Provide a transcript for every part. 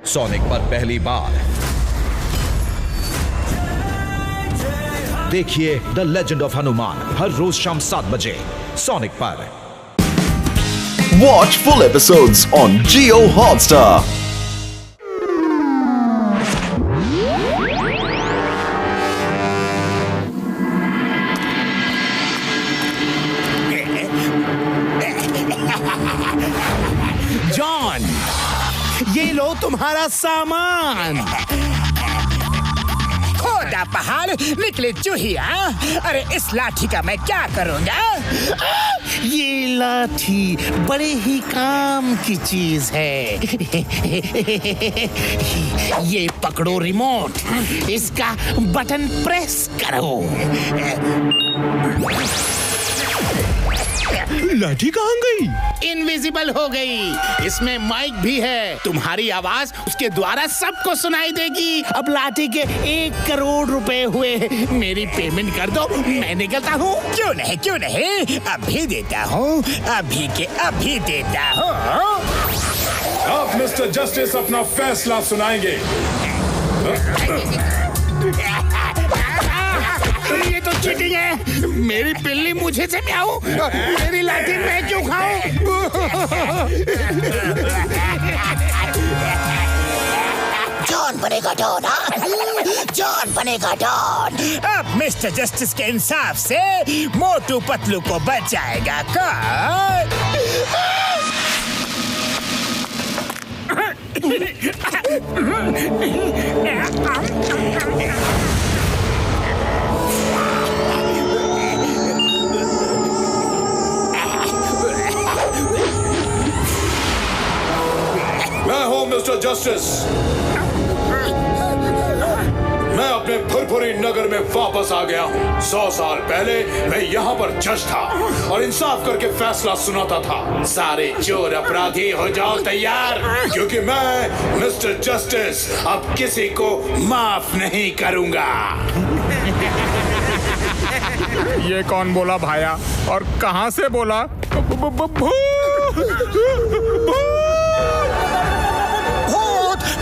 Sonic पर पहली बार देखिए द लेजेंड ऑफ हनुमान हर रोज शाम 7 बजे सोनिक पर। Watch full episodes on Jio Hotstar. John, ये लो तुम्हारा सामान। खोदा पहाड़ निकले चूहिया। अरे इस लाठी का मैं क्या करूंगा? ये लाठी बड़े ही काम की चीज है। ये पकड़ो रिमोट, इसका बटन प्रेस करो। लाठी कहाँ गई? इनविजिबल हो गई। इसमें माइक भी है, तुम्हारी आवाज उसके द्वारा सबको सुनाई देगी। अब लाठी के 1 करोड़ रुपए हुए। मेरी पेमेंट कर दो, मैं निकलता हूँ। क्यों नहीं, अभी देता हूँ, अभी के अभी देता हूँ। अब मिस्टर जस्टिस अपना फैसला सुनाएंगे। ये तो चीटिंग है। मेरी बिल्ली मुझे से म्याऊं, मेरी लाठी मैं क्यों खाऊं? जॉन बनेगा डॉन, जॉन बनेगा डॉन। अब मिस्टर जस्टिस के इंसाफ से मोटू पतलू को बचाएगा कौन? मैं हूँ मिस्टर जस्टिस। मैं अपने फुरफुरी नगर में वापस आ गया हूँ। 100 साल पहले मैं यहाँ पर जज था और इंसाफ करके फैसला सुनाता था। सारे चोर अपराधी हो जाओ तैयार, क्योंकि मैं मिस्टर जस्टिस अब किसी को माफ नहीं करूँगा। ये कौन बोला भाया, और कहाँ से बोला?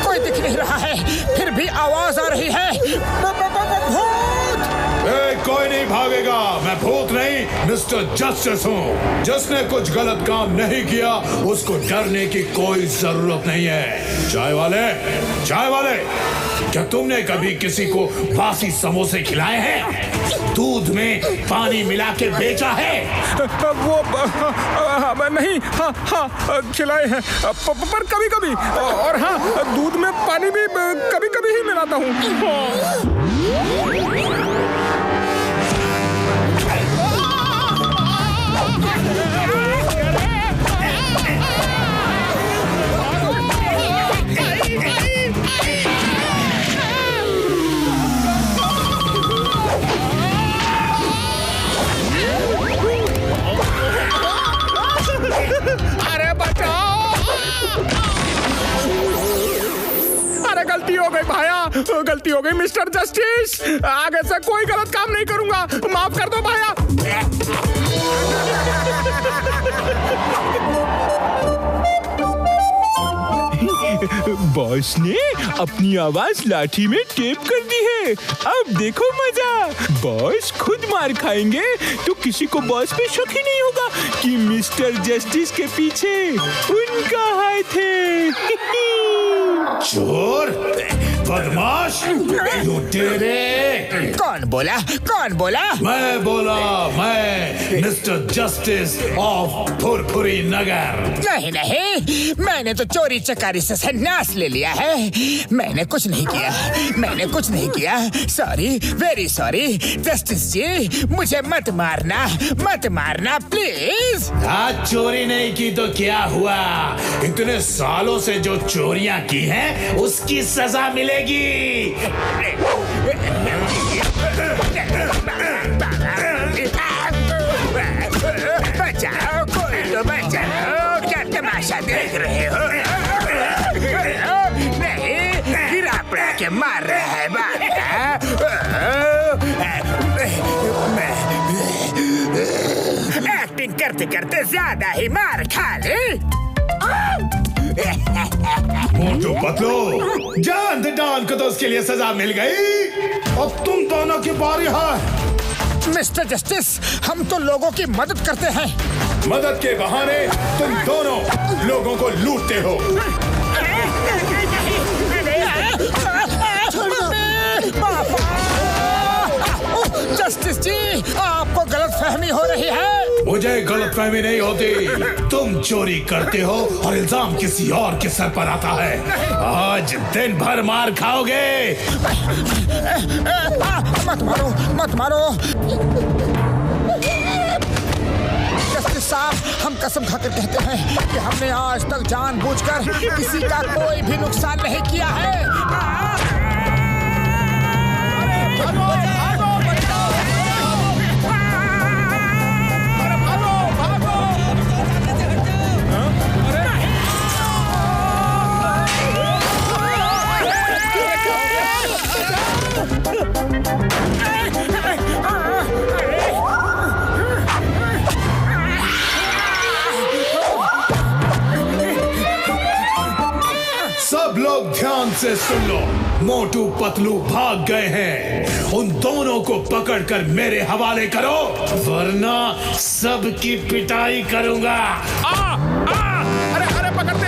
कोई दिख नहीं रहा है, फिर भी आवाज आ रही है। भूत! कोई नहीं भागेगा। मैं भूत नहीं, मिस्टर जस्टिस हूँ। जिसने कुछ गलत काम नहीं किया उसको डरने की कोई जरूरत नहीं है। चाय वाले, क्या तुमने कभी किसी को बासी समोसे खिलाए हैं? दूध में पानी मिला के बेचा है? वो नहीं, हाँ खिलाए हैं, पर कभी कभी, और हाँ दूध में पानी भी कभी कभी ही मिलाता हूँ। अरे बचाओ! अरे गलती हो गई भाया, गलती हो गई मिस्टर जस्टिस। आगे से कोई गलत काम नहीं करूंगा, माफ कर दो भाया। बॉस ने अपनी आवाज लाठी में टेप कर दी है। अब देखो मजा। बॉस खुद मार खाएंगे तो किसी को बॉस पे शक ही नहीं होगा कि मिस्टर जस्टिस के पीछे उनका हाथ है। चोर, बदमाश, लुटेरे। कौन बोला? मैं बोला, मैं मिस्टर जस्टिस ऑफ फुरफुरी नगर। नहीं, मैंने तो चोरी चकारी से संन्यास ले लिया है। मैंने कुछ नहीं किया। Sorry, very sorry. Justice G, मुझे मत मारना प्लीज। आज चोरी नहीं की तो क्या हुआ? इतने सालों से जो चोरियां की हैं, उसकी सजा मिलेगी। बचाओ, कोई तो बचाओ। क्या तमाशा देख रहे हो? नहीं, गिरा पड़ा के मार रहा है एक्टिंग करते करते ज्यादा ही मार खा ले। मोटू पतलू, जान दे डॉन को तो उसके लिए सजा मिल गई। अब तुम दोनों की बारी है। मिस्टर जस्टिस, हम तो लोगों की मदद करते हैं। मदद के बहाने तुम दोनों लोगों को लूटते हो। जस्टिस जी, आपको गलतफहमी हो रही है। मुझे गलतफहमी नहीं होती। तुम चोरी करते हो और इल्जाम किसी और के सर पर आता है। आज दिन भर मार खाओगे। मत मारो, मत मारो। जस्टिस साहब, हम कसम खाकर कहते हैं कि हमने आज तक जानबूझकर किसी का कोई भी नुकसान नहीं किया है। सब लोग ध्यान से सुन लो। मोटू पतलू भाग गए हैं। उन दोनों को पकड़कर मेरे हवाले करो, वरना सबकी पिटाई करूंगा। अरे अरे पकड़ते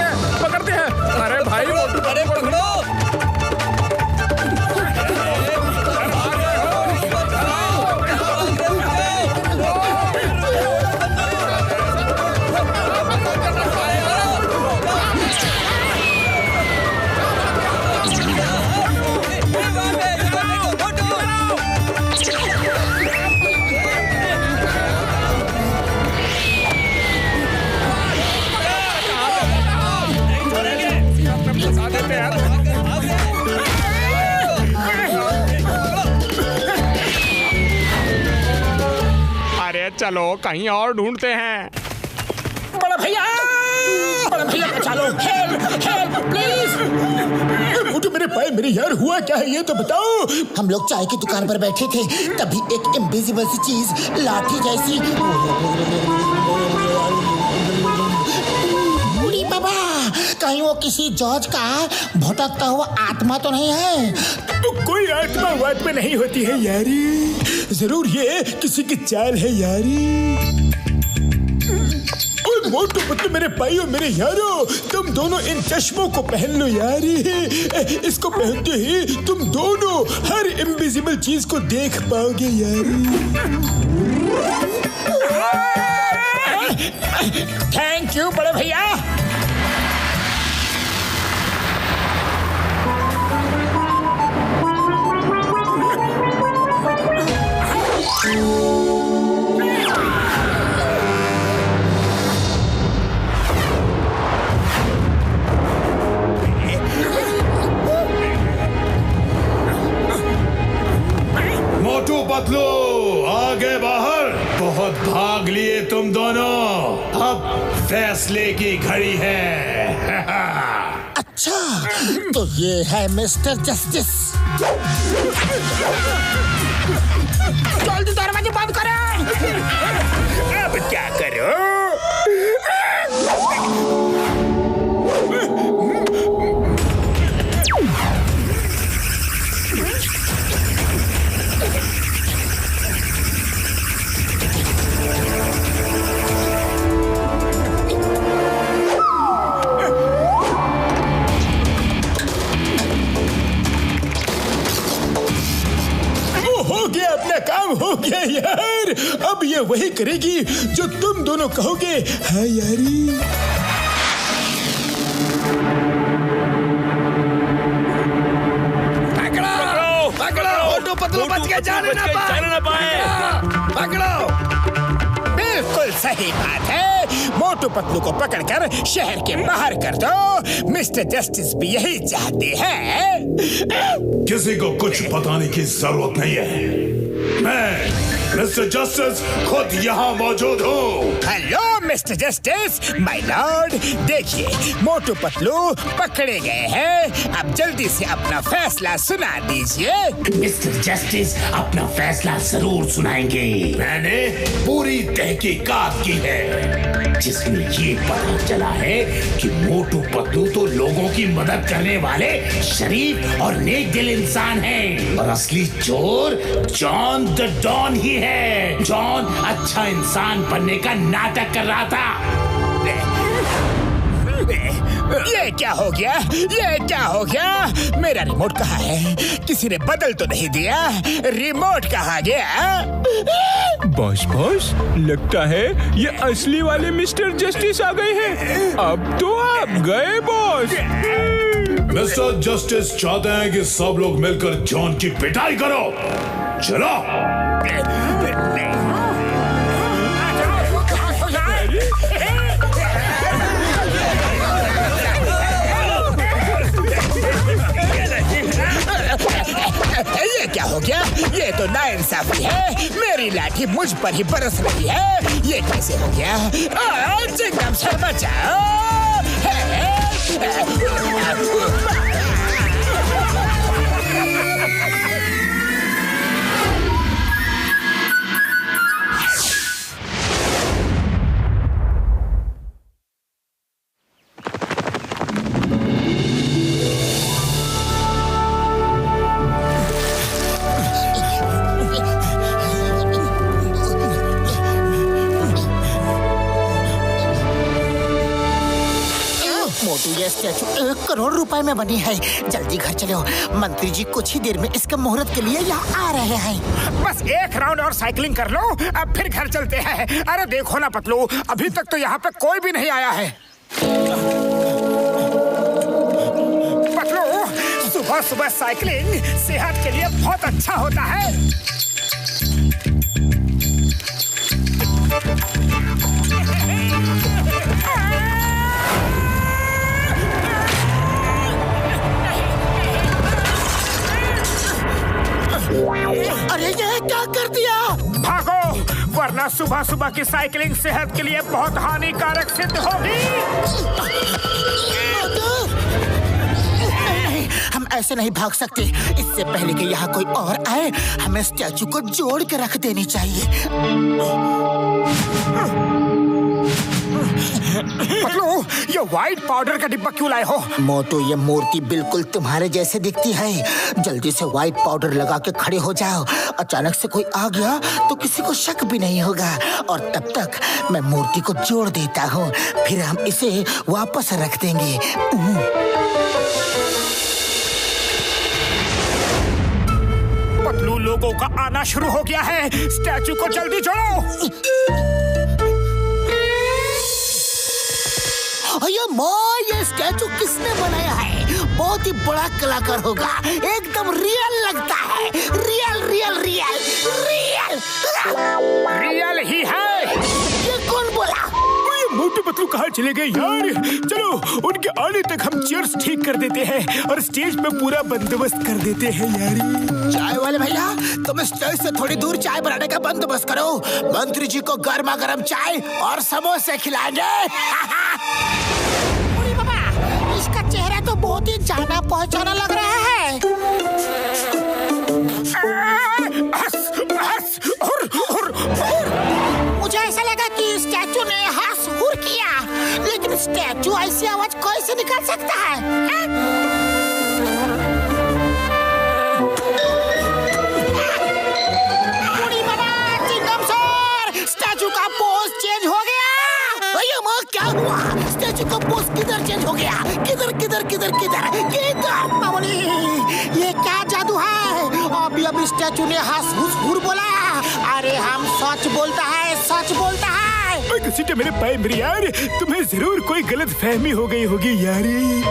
हैं। अरे भाई मोटू, अरे पकड़ो। अरे चलो कहीं और ढूंढते हैं। बड़ा भैया बचा लो। Help please. मोटू, मेरे पाए मेरे यार, हुआ क्या है ये तो बताओ। हम लोग चाय की दुकान पर बैठे थे, तभी एक इनविजिबल सी चीज लाठी जैसी। उड़ी बाबा, कहीं वो किसी जॉर्ज का भटकता हुआ आत्मा तो नहीं है? तो कोई आत्मा वात्मा नहीं होती है यारी, जरूर ये किसी की चाल है यारी। मोटू पतलू, मेरे भाइयों मेरे यारों, तुम दोनों इन चश्मों को पहन लो यारी। इसको पहनते ही तुम दोनों हर इनविजिबल चीज को देख पाओगे यारी। थैंक यू बड़े भैया। मोटू पतलू, आगे बाहर। बहुत भाग लिए तुम दोनों, अब फैसले की घड़ी है। अच्छा, तो ये है मिस्टर जस्टिस। जल्दी दरवाजे बंद करो। अब क्या करो? अपना काम हो गया यार। अब ये वही करेगी जो तुम दोनों कहोगे। हाँ यारी। पकड़ो, मोटू पतलू बच के जाने ना पाए। पकड़ो। बिल्कुल सही बात है। मोटू पतलू को पकड़कर शहर के बाहर कर दो। मिस्टर जस्टिस भी यही चाहते हैं। किसी को कुछ बताने की जरूरत नहीं है। मैं मिस्टर जस्टिस खुद यहाँ मौजूद हूँ। Hello mister justice, my Lord. देखिए, मोटू पतलू पकड़े गए हैं। अब जल्दी से अपना फैसला सुना दीजिए। मिस्टर जस्टिस अपना फैसला जरूर सुनाएंगे। मैंने पूरी तहकीकात की है। जिसमें ये पता चला है कि मोटू पतलू तो लोगों की मदद करने वाले शरीफ और नेक दिल इंसान हैं और असली चोर जॉन द डॉन ही है। जॉन अच्छा इंसान बनने का नाटक कर रहा था। ये क्या हो गया? ये क्या हो गया? मेरा रिमोट कहाँ है? किसी ने बदल तो नहीं दिया? रिमोट कहाँ गया? बॉस लगता है ये असली वाले मिस्टर जस्टिस आ गए हैं। अब तो आप गए बॉस। मिस्टर जस्टिस चाहते हैं कि सब लोग मिलकर जॉन की पिटाई करो। चलो। ये क्या हो गया? ये तो नाइंसाफी है। मेरी लाठी मुझ पर ही बरस रही है। ये कैसे हो गया? चिंगम सर बचाओ। ये स्टैचू 1 करोड़ रुपए में बनी है। जल्दी घर चलो, मंत्री जी कुछ ही देर में इसके मुहूर्त के लिए यहाँ आ रहे हैं। बस 1 राउंड और साइकिलिंग कर लो, अब फिर घर चलते हैं। अरे देखो ना पतलू, अभी तक तो यहाँ पे कोई भी नहीं आया है। पतलू, सुबह सुबह साइकिलिंग सेहत के लिए बहुत अच्छा होता है। अरे ये क्या कर दिया? भागो, वरना सुबह सुबह की साइकिलिंग सेहत के लिए बहुत हानिकारक सिद्ध होगी। नहीं, हम ऐसे नहीं भाग सकते। इससे पहले कि यहाँ कोई और आए, हमें स्टैचू को जोड़ के रख देनी चाहिए। पतलू, ये व्हाइट पाउडर का डिब्बा क्यों लाए हो? मोटू, ये मूर्ति बिल्कुल तुम्हारे जैसे दिखती है। जल्दी से व्हाइट पाउडर लगा के खड़े हो जाओ। अचानक से कोई आ गया तो किसी को शक भी नहीं होगा। और तब तक मैं मूर्ति को जोड़ देता हूँ, फिर हम इसे वापस रख देंगे। पतलू, लोगों का आना शुरू हो गया है। स्टैचू को जल्दी जोड़ो। ये स्टैचू किसने बनाया है? बहुत ही बड़ा कलाकार होगा। एकदम रियल लगता है। Real real real real real ही है। ये कौन बोला? ये मोटू पतलू कहाँ चले गए यार? चलो, उनके आने तक हम चेयर्स ठीक कर देते हैं और स्टेज पे पूरा बंदोबस्त कर देते हैं यार। चाय वाले भैया, तुम स्टेज से थोड़ी दूर चाय बनाने का बंदोबस्त करो। मंत्री जी को गर्मा गर्म चाय और समोसे खिलाएंगे। इसका चेहरा तो बहुत ही जाना पहचाना लग रहा है। मुझे ऐसा लगा कि स्टैचू ने हंस हुर किया, लेकिन स्टैचू ऐसी आवाज कैसे निकाल सकता है? स्टैचू का पोज चेंज हो गया। क्या हुआ? स्टैचू का पोज किधर चेंज हो गया? किधर किधर किधर किधर किधर? मामूली, ये क्या जादू है? अभी स्टैचू ने हंस हुस हुर बोला। अरे हम सच बोलता है, सच बोलता है। घसीटे मेरे पाए मेरी यार, तुम्हें जरूर कोई गलत फहमी हो गई होगी यारी।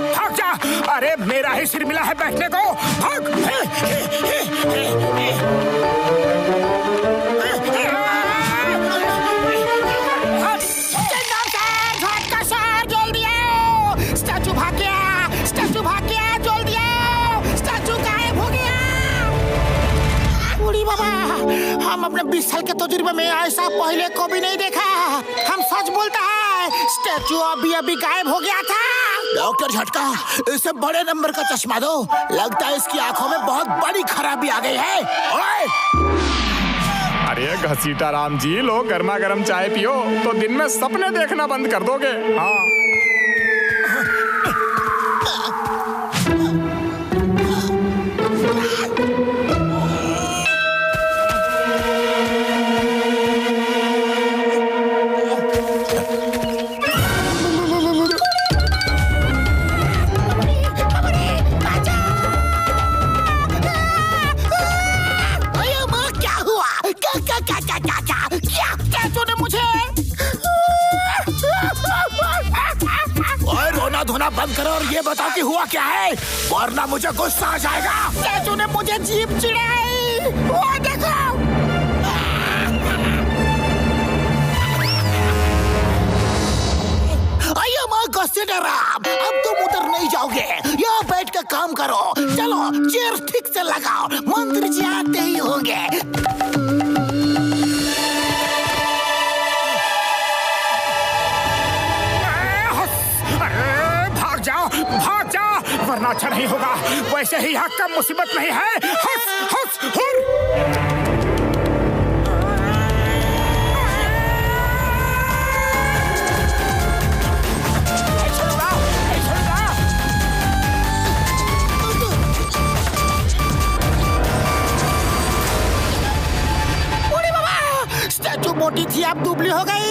भाग जा। अरे मेरा ही सिर मिला है बैठने को। भाग। स्टैचू भाग गया, स्टैचू भाग गया, जोड़ दिया। स्टैचू गायब हो गया। बूढ़ी बाबा, हम अपने 20 साल के तजुर्बे में ऐसा पहले को भी नहीं देखा। हम सच बोलता है, स्टैचू अभी अभी गायब हो गया था। डॉक्टर झटका, इसे बड़े नंबर का चश्मा दो। लगता है इसकी आंखों में बहुत बड़ी खराबी आ गई है। ओए! अरे घसीटा राम जी, लो गर्मा गर्म चाय पियो तो दिन में सपने देखना बंद कर दोगे। हाँ धोना बंद करो और ये बताओ कि हुआ क्या है, वरना मुझे गुस्सा आ जाएगा। चाचू ने मुझे जीभ चिढ़ाई, वो देखो। अयो माँ अब तुम उधर नहीं जाओगे, यहाँ बैठ कर काम करो। चलो चेयर ठीक से लगाओ, मंत्री जी आते ही होंगे। भाग जा, वरना अच्छा नहीं होगा। वैसे ही यहाँ कम मुसीबत नहीं है। हंस हंस हुर। स्टैचू मोटी थी, अब दुबली हो गई।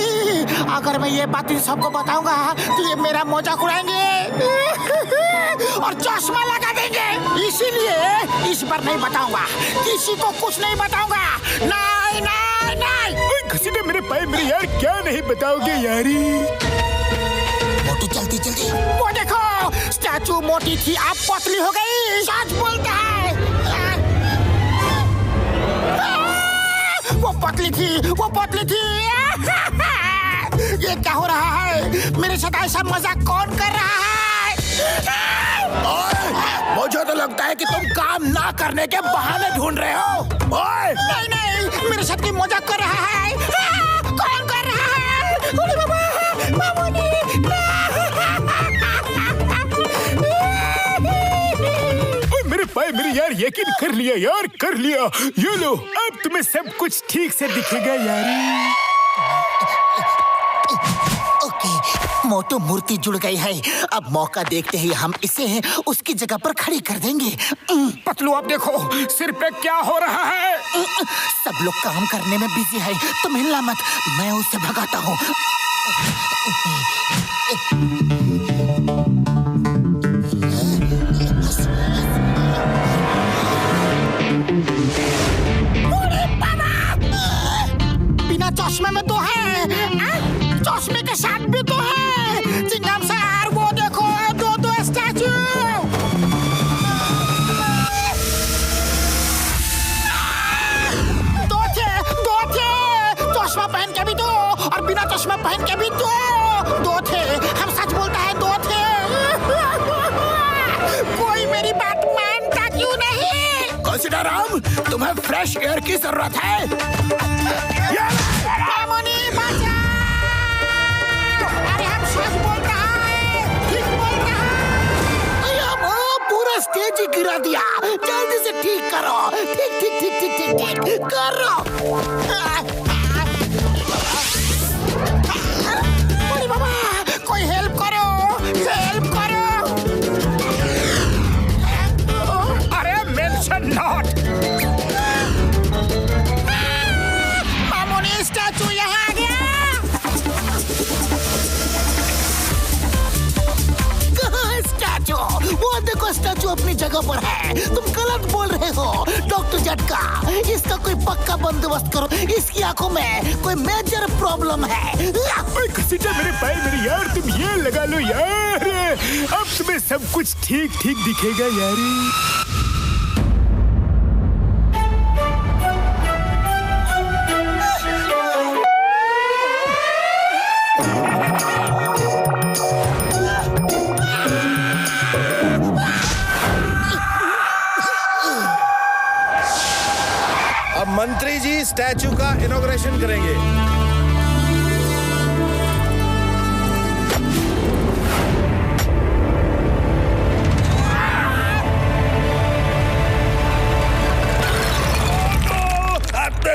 अगर मैं ये बात इन सबको बताऊंगा तो ये मेरा मजाक उड़ाएंगे और चश्मा लगा देंगे। इसीलिए इस बार नहीं बताऊंगा, किसी को कुछ नहीं बताऊंगा। नहीं नहीं नहीं। घसीटे मेरे पाए मेरे यार, क्या नहीं बताओगे यारी? मोटी जल्दी जल्दी, वो देखो स्टैचू मोटी थी, अब पतली हो गई। सच बोलता है। वो पतली थी, वो पतली थी। ये क्या हो रहा है? मेरे साथ ऐसा मजाक कौन कर रहा है? मुझे तो लगता है कि तुम काम ना करने के बहाने ढूंढ रहे हो। ओए! नहीं नहीं, मेरे साथ कोई मजाक कर रहा है। कौन कर रहा है? अरे बाबा, मामूनी। मेरे पाए मेरे यार, यकीन कर लिया यार, कर लिया। ये लो, अब तुम्हें सब कुछ ठीक से दिखेगा यारी। ओके, मोटू मूर्ति जुड़ गई है। अब मौका देखते ही हम इसे उसकी जगह पर खड़ी कर देंगे। पतलू, अब देखो सिर पे क्या हो रहा है। सब लोग काम करने में बिजी है, तुम हिलना मत, मैं उससे भगाता हूँ। बिना चश्मे में तो है, चश्मे के साथ भी तो है। चिंगाम सर, वो देखो दो स्टैचू। दो थे। चश्मा पहन के भी दो और बिना चश्मा पहन के भी दो थे। हम सच बोलता है, दो थे। कोई मेरी बात मानता क्यों नहीं? कंसीडराम, तुम्हें फ्रेश एयर की जरूरत है। अरे हम सच बोल रहा है, ठीक बोल रहा है। पूरा स्टेज ही गिरा दिया, जल्दी से ठीक करो। ठीक करो। अरे बाबा, कोई हेल्प करो, हेल्प करो। अरे मेंशन नॉट। मामूनी स्टैचू यहाँ आ गया। कहाँ स्टैचू? वो देखो स्टैचू अपनी जगह पर है। तुम गलत बोल रहे हो डॉक्टर झटका। इसका कोई पक्का बंदोबस्त करो, इसकी आंखों में कोई मेजर प्रॉब्लम है। घसीटा मेरे पाए मेरे यार, तुम ये लगा लो यार, अब तुम्हें सब कुछ ठीक ठीक दिखेगा यारी। अब मंत्री जी स्टैचू का इनॉग्रेशन करेंगे।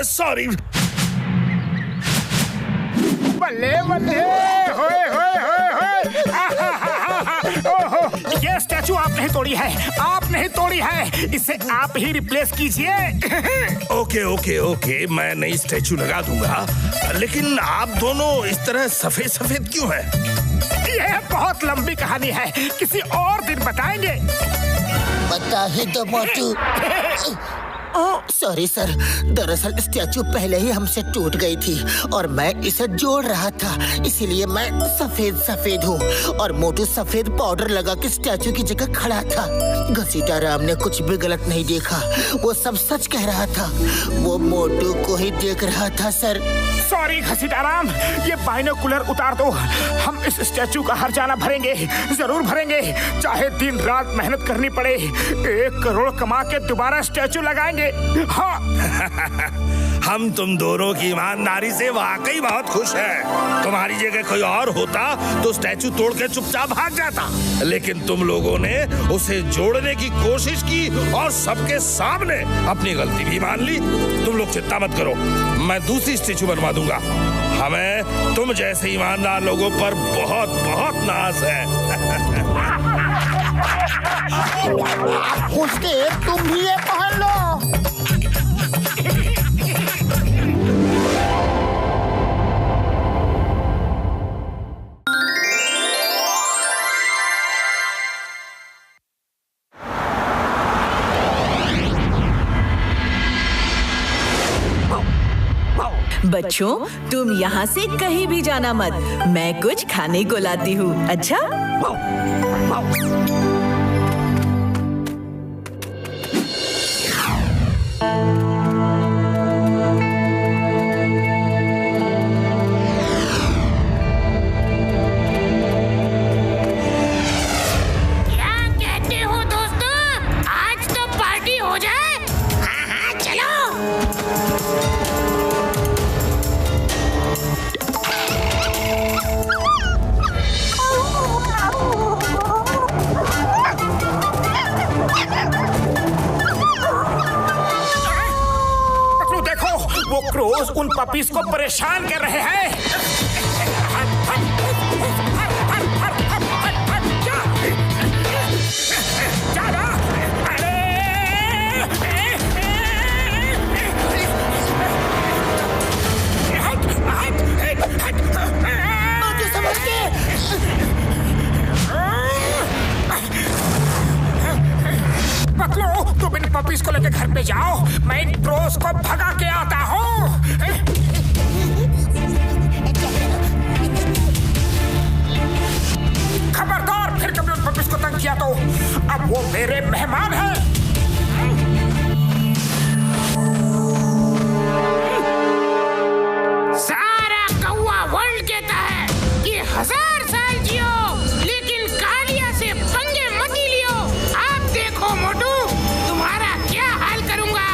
सॉरी। बल्ले बल्ले, होए होए होए होए। ओहो, ये स्टैचू आप नहीं तोड़ी है, आप नहीं तोड़ी है, इसे आप ही रिप्लेस कीजिए। ओके ओके ओके, मैं नई स्टैचू लगा दूंगा, लेकिन आप दोनों इस तरह सफेद सफेद क्यों हैं? यह बहुत लंबी कहानी है, किसी और दिन बताएंगे। बता ही दो मोटू। सॉरी सर, दरअसल स्टैचू पहले ही हमसे टूट गई थी और मैं इसे जोड़ रहा था, इसीलिए मैं सफेद सफेद हूँ और मोटू सफेद पाउडर लगा के स्टैचू की जगह खड़ा था। घसीटा राम ने कुछ भी गलत नहीं देखा, वो सब सच कह रहा था, वो मोटू को ही देख रहा था सर। सॉरी घसीटा राम, ये बाइनोकुलर उतार दो, हम इस स्टैचू का हर्जाना भरेंगे, जरूर भरेंगे, चाहे दिन रात मेहनत करनी पड़े, 1 करोड़ कमा के दोबारा स्टैचू लगाएंगे। हाँ। हम तुम दोनों की ईमानदारी से वाकई बहुत खुश हैं। तुम्हारी जगह कोई और होता तो स्टैचू तोड़ के चुपचाप भाग जाता, लेकिन तुम लोगों ने उसे जोड़ने की कोशिश की और सबके सामने अपनी गलती भी मान ली। तुम लोग चिंता मत करो, मैं दूसरी स्टैचू बनवा दूंगा। हमें तुम जैसे ईमानदार लोगों पर बहुत बहुत नाज है। उसके तुम भी ये पहन लो। बच्चों, तुम यहाँ से कहीं भी जाना मत, मैं कुछ खाने को लाती हूँ। अच्छा? क्या कहते हो दोस्तों? आज तो पार्टी हो जाए। हाँ हाँ चलो। वो क्रोज उन पपीज को परेशान कर रहे हैं। पकड़ो, तुम इन पपीज को लेकर घर पे जाओ, मैं इन क्रोज को भगा के आता हूँ। खबरदार, फिर कभी उन पपीज को तंग किया तो अब वो मेरे मेहमान हैं। सारा कौवा वर्ल्ड कहता है कि 1000 साल जियो, लेकिन कालिया से पंगे मत लियो। आप देखो मोटू, तुम्हारा क्या हाल करूंगा।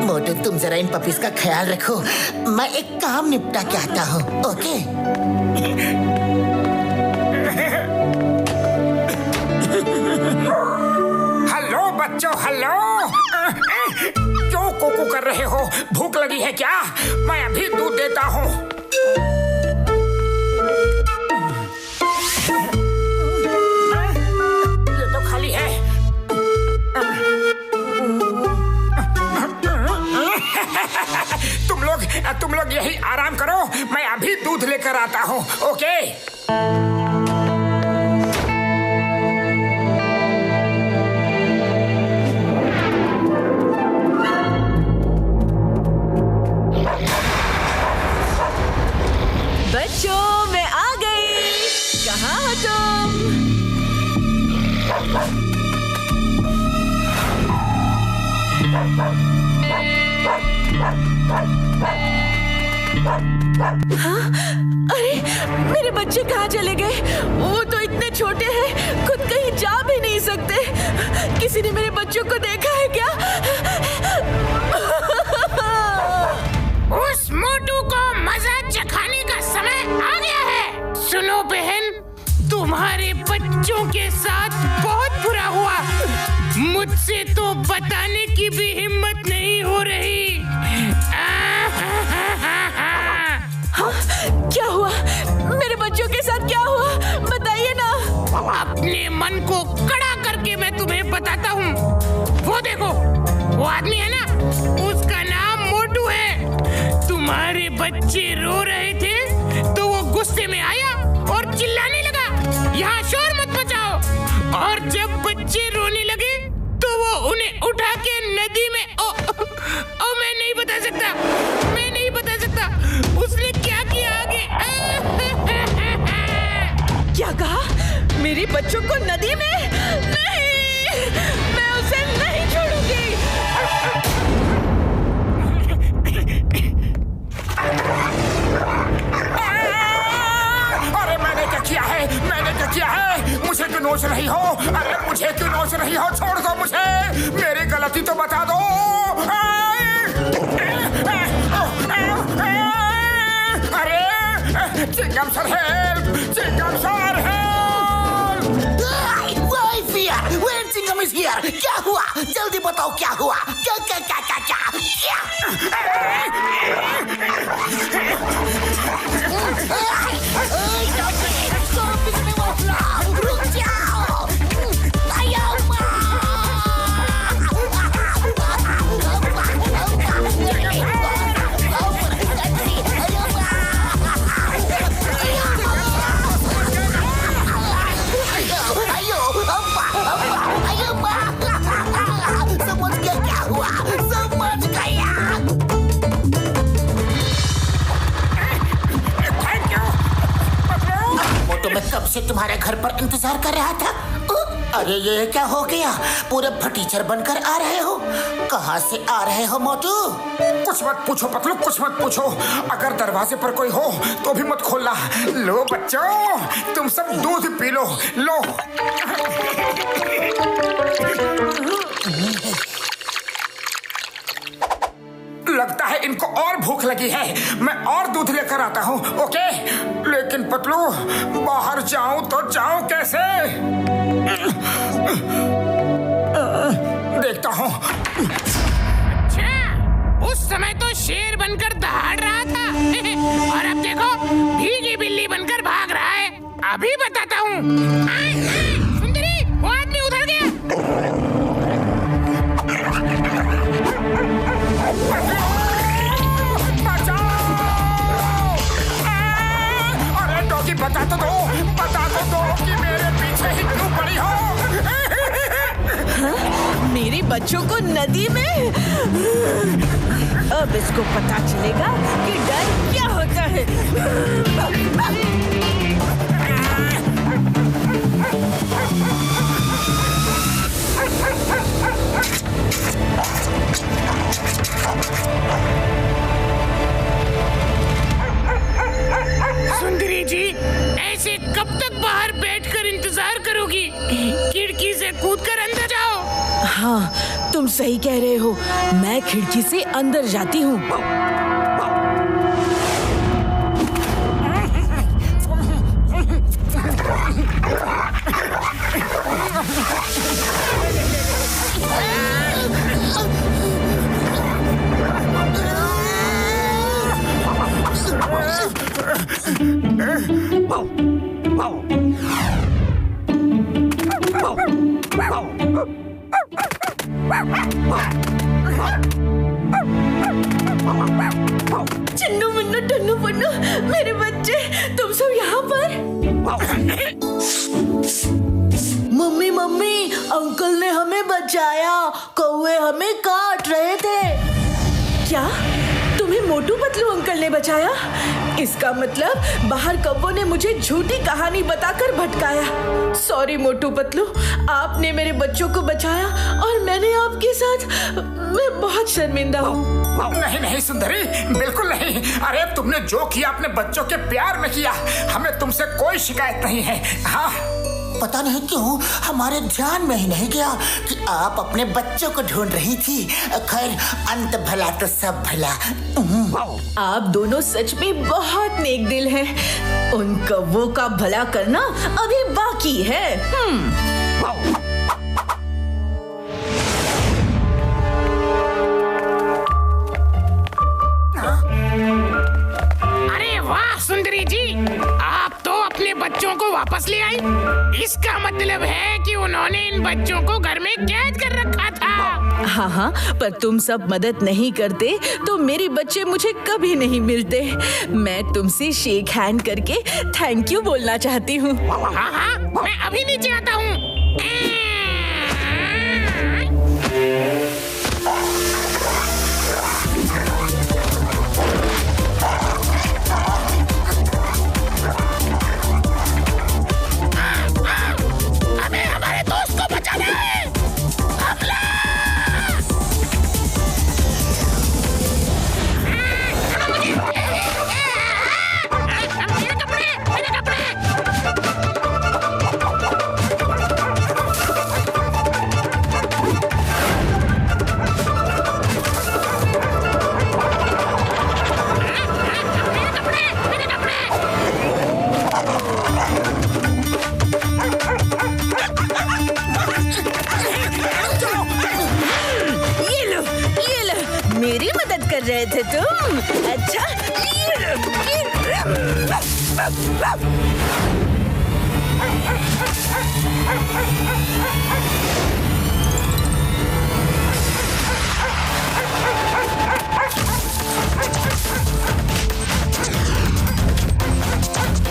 मोटू, तुम जरा इन पपीज का ख्याल रखो, मैं एक काम निपटा के आता हूँ। ओके? हेलो बच्चों, हेलो। क्यों कोको कर रहे हो? भूख लगी है क्या? मैं अभी दूध देता हूँ। ये तो खाली है। तुम लोग यही आराम करो, मैं अभी दूध लेकर आता हूँ। ओके? बच्चों, मैं आ गई। कहाँ हो तुम? हाँ? अरे, मेरे बच्चे कहाँ चले गए? वो तो इतने छोटे हैं, खुद कहीं जा भी नहीं सकते। किसी ने मेरे बच्चों को देखा है क्या? उस मोटू को मजा चखाने का समय आ गया है। सुनो बहन, तुम्हारे बच्चे बच्चों के साथ बहुत बुरा हुआ। मुझसे तो बताने की भी हिम्मत नहीं हो रही। हाँ, क्या हुआ? मेरे बच्चों के साथ क्या हुआ? बताइए ना। अपने मन को कड़ा करके मैं तुम्हें बताता हूँ। वो देखो, वो आदमी है ना, उसका नाम मोटू है। तुम्हारे बच्चे रो रहे थे तो वो गुस्से में आया और चिल्लाने लगा, यहाँ शोर मत मचाओ। और जब बच्चे रोने लगे तो वो उन्हें उठा के नदी में मैं नहीं बता सकता उसने क्या किया आगे। क्या कहा? मेरे बच्चों को नदी में? नहीं, मैं उसे नहीं छोड़ूंगी। अरे मैंने क्या किया है? मुझे क्यों नोच रही हो? अरे मुझे क्यों नोच रही हो? छोड़ दो मुझे, मेरी गलती तो बता दो। अरे Chingam sir help! Chingam is here. क्या हुआ? जल्दी बताओ क्या हुआ? क्या? रुक जाओ। समझ गया क्या हुआ? समझ गया। मोटू, मैं कब से तुम्हारे घर पर इंतजार कर रहा था। अरे ये क्या हो गया? पूरे फटीचर बनकर आ रहे हो। कहाँ से आ रहे हो मोटू? कुछ मत पूछो पतलू, कुछ मत पूछो। अगर दरवाजे पर कोई हो तो भी मत खोलना। लो बच्चों, तुम सब दूध पी लो। लो। लगता है इनको और भूख लगी है। मैं और दूध लेकर आता हूँ। ओके, लेकिन पतलू, बाहर जाऊं तो जाऊं कैसे? देखता हूँ। अच्छा, उस समय तो शेर बनकर दहाड़ रहा था और अब देखो भीगी बिल्ली बनकर भाग रहा है। अभी बताता हूँ। सुंदरी, वो आदमी उधर गया। अरे डॉगी, बता तो दो कि मेरे पीछे ही क्यों पड़ी हो? हाँ? मेरे बच्चों को नदी में? अब इसको पता चलेगा कि डर क्या होता है। सुंदरी जी, ऐसे कब तक बाहर बैठकर इंतजार करोगी? खिड़की से कूदकर अंदर जाओ। हाँ, तुम सही कह रहे हो। मैं खिड़की से अंदर जाती हूँ। चिन्नू मुन्नू टन्नू पन्नू, मेरे बच्चे, तुम सब यहाँ पर? मम्मी मम्मी, अंकल ने हमें बचाया। कौवे हमें काट रहे थे। क्या? तुम्हें मोटू पतलू अंकल ने बचाया? इसका मतलब बाहर कौवों ने मुझे झूठी कहानी बताकर भटकाया। सॉरी मोटू पतलू, आपने मेरे बच्चों को बचाया और मैंने आपके साथ, मैं बहुत शर्मिंदा हूँ। नहीं सुंदरी, बिल्कुल नहीं। अरे तुमने जो किया अपने बच्चों के प्यार में किया। हमें तुमसे कोई शिकायत नहीं है। हाँ, पता नहीं क्यों हमारे ध्यान में ही नहीं गया कि आप अपने बच्चों को ढूंढ रही थी। खैर, अंत भला तो सब भला। आप दोनों सच में बहुत नेक दिल हैं। उन कौवों का भला करना अभी बाकी है। अरे वाह सुंदरी जी, आप तो अपने बच्चों को वापस ले आई। इसका मतलब है कि उन्होंने इन बच्चों को घर में कैद कर रखा था। हाँ, पर तुम सब मदद नहीं करते तो मेरे बच्चे मुझे कभी नहीं मिलते। मैं तुमसे शेक हैंड करके थैंक यू बोलना चाहती हूँ। हाँ, मैं अभी नीचे आता हूँ। हमें हमारे दोस्त को बचाना है। हमला! मेरे कपड़े! मेरी मदद कर रहे थे तुम? अच्छा,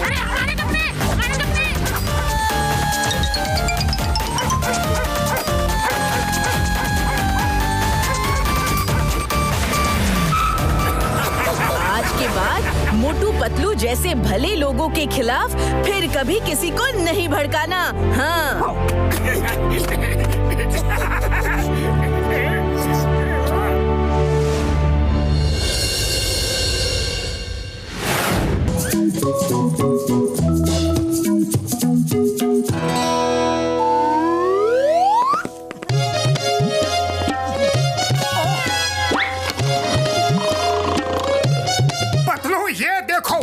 अरे हमारे कपड़े! हमारे कपड़े! आज के बाद मोटू पतलू जैसे भले लोगों के खिलाफ फिर कभी किसी को नहीं भड़काना। हाँ।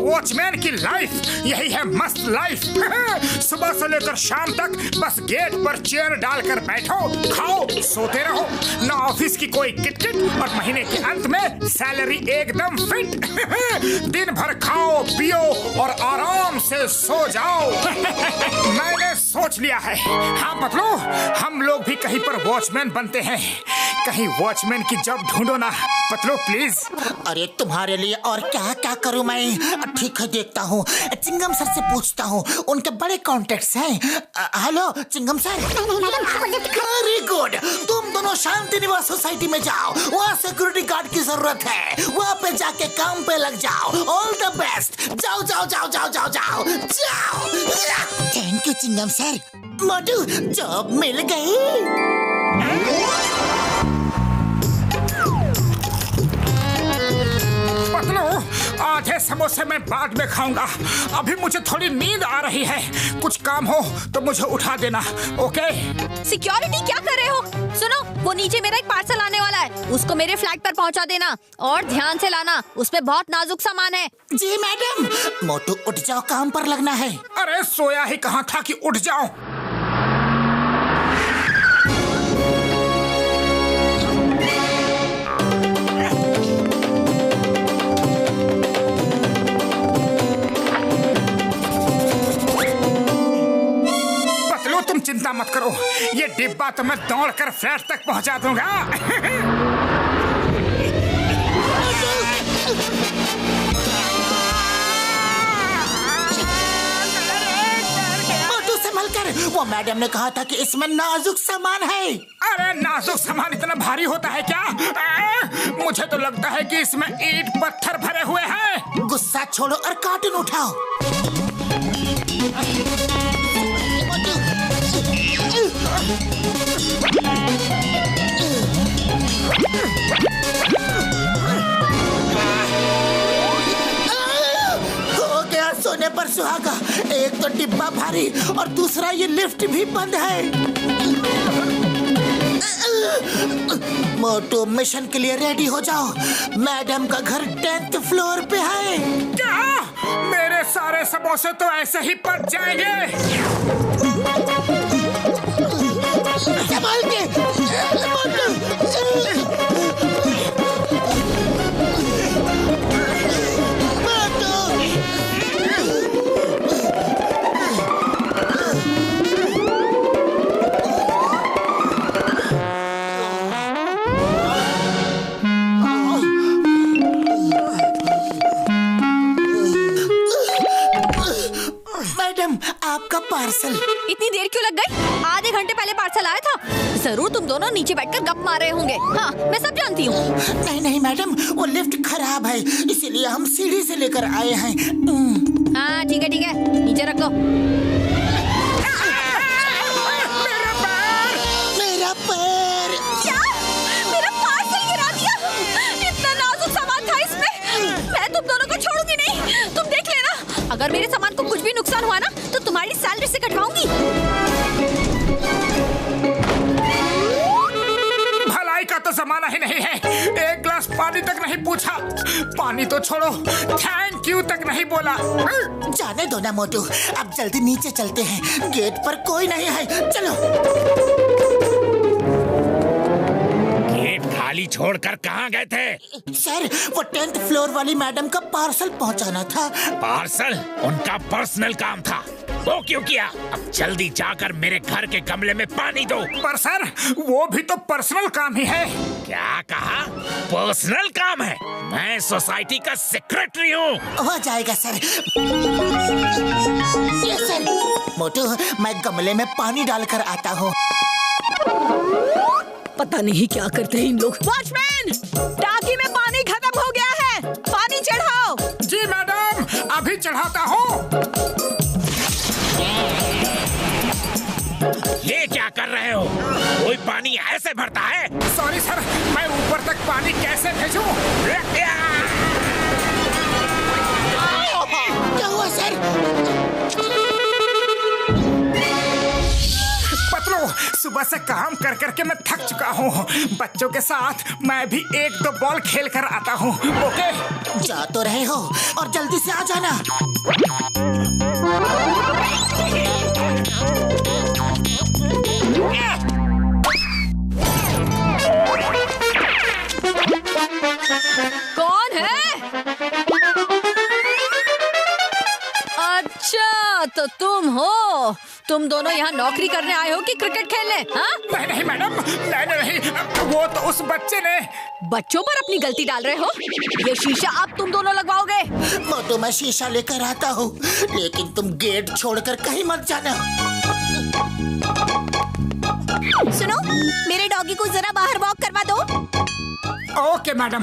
वॉचमैन की लाइफ यही है मस्त लाइफ। सुबह से लेकर शाम तक बस गेट पर चेयर डालकर बैठो, खाओ, सोते रहो। ना ऑफिस की कोई किटकिट और महीने के अंत में सैलरी एकदम फिट। दिन भर खाओ पियो और आराम से सो जाओ। मैंने सोच लिया है। हाँ पतलू, हम लोग भी कहीं पर वॉचमैन बनते हैं। कहीं वॉचमैन की जॉब ढूंढो ना पतलू प्लीज। अरे तुम्हारे लिए और क्या क्या करूं मैं। ठीक है देखता हूँ, चिंगम सर से पूछता हूँ, उनके बड़े कॉन्टेक्ट्स हैं। Hello Chingam sir. Very good, तुम दोनों शांति निवास सोसाइटी में जाओ, वहाँ सिक्योरिटी गार्ड की जरूरत है। वहाँ पे जाके काम पे लग जाओ। All the best. जाओ जाओ जाओ जाओ जाओ जाओ जाओ। Thank you Chingum sir. Motu job मिल गई। पतलू, आधे समोसे मैं बाद में खाऊंगा। अभी मुझे थोड़ी नींद आ रही है। कुछ काम हो तो मुझे उठा देना, ओके? सिक्योरिटी क्या कर रहे हो? सुनो, वो नीचे मेरा एक पार्सल आने वाला है, उसको मेरे फ्लैट पर पहुंचा देना और ध्यान से लाना, उसमें बहुत नाजुक सामान है। जी मैडम। मोटू उठ जाओ, काम पर लगना है। अरे सोया ही कहाँ था कि उठ जाओ। तुम चिंता मत करो, ये डिब्बा तो मैं दौड़कर फ्लैट तक पहुंचा दूंगा। मोटू संभल कर, वो मैडम ने कहा था कि इसमें नाजुक सामान है। अरे नाजुक सामान इतना भारी होता है क्या? मुझे तो लगता है कि इसमें ईंट पत्थर भरे हुए हैं। गुस्सा छोड़ो और कार्टून उठाओ। हो गया सोने पर सुहागा। एक तो डिब्बा भारी और दूसरा ये लिफ्ट भी बंद है। मोटू मिशन के लिए रेडी हो जाओ। मैडम का घर 10th फ्लोर पे है। क्या? मेरे सारे समोसे तो ऐसे ही पक जाएंगे। संभाल के मैडम, आपका पार्सल। इतनी देर क्यों लग गई? आधे घंटे पहले पार्सल आया था। जरूर तुम दोनों नीचे बैठकर गप मार रहे होंगे। हाँ, मैं सब जानती हूँ। नहीं नहीं मैडम, वो लिफ्ट खराब है, इसीलिए हम सीढ़ी से लेकर आए हैं। हाँ ठीक है, नीचे रख दो। मेरा पैर। क्या? मेरा पार्सल गिरा दिया? इतना नाजुक सामान था इसमें। मैं तुम दोनों को छोड़ूंगी नहीं। तुम देख लेना, अगर मेरे सामान को कुछ भी नुकसान हुआ ना तो तुम्हारी सैलरी से कटवाऊंगी। भलाई का तो जमाना ही नहीं है। एक गिलास पानी तक नहीं पूछा। पानी तो छोड़ो, थैंक यू तक नहीं बोला। जाने दो ना मोटू, अब जल्दी नीचे चलते हैं। गेट पर कोई नहीं है, चलो। गेट खाली छोड़कर कहाँ गए थे? सर, वो 10th फ्लोर वाली मैडम का पार्सल पहुंचाना था। पार्सल उनका पर्सनल काम था, वो क्यों किया? अब जल्दी जाकर मेरे घर के गमले में पानी दो। पर सर, वो भी तो पर्सनल काम ही है। क्या कहा? पर्सनल काम है? मैं सोसाइटी का सेक्रेटरी हूँ। हो जाएगा सर। Yes sir. मोटू, मैं गमले में पानी डालकर आता हूँ। पता नहीं क्या करते हैं इन लोग। वॉचमैन, टाकी में पानी खत्म हो गया है, पानी चढ़ाओ। जी मैडम, अभी चढ़ाता हूँ। ये क्या कर रहे हो? कोई पानी ऐसे भरता है? सॉरी सर, मैं ऊपर तक पानी कैसे भेजूं? क्या हुआ सर? पतलू, सुबह से काम कर करके मैं थक चुका हूँ। बच्चों के साथ मैं भी 1-2 बॉल खेल कर आता हूँ। ओके? जा तो रहे हो, और जल्दी से आ जाना। कौन है? अच्छा, तो तुम हो। तुम दोनों यहाँ नौकरी करने आए हो कि क्रिकेट खेलने? हाँ? नहीं मैडम, मैंने नहीं, वो तो उस बच्चे ने। बच्चों पर अपनी गलती डाल रहे हो? ये शीशा अब तुम दोनों लगवाओगे? मोटू, मैं शीशा लेकर आता हूँ, लेकिन तुम गेट छोड़कर कहीं मत जाना। सुनो, मेरे डॉगी को जरा बाहर वॉक करवा दो। Okay madam.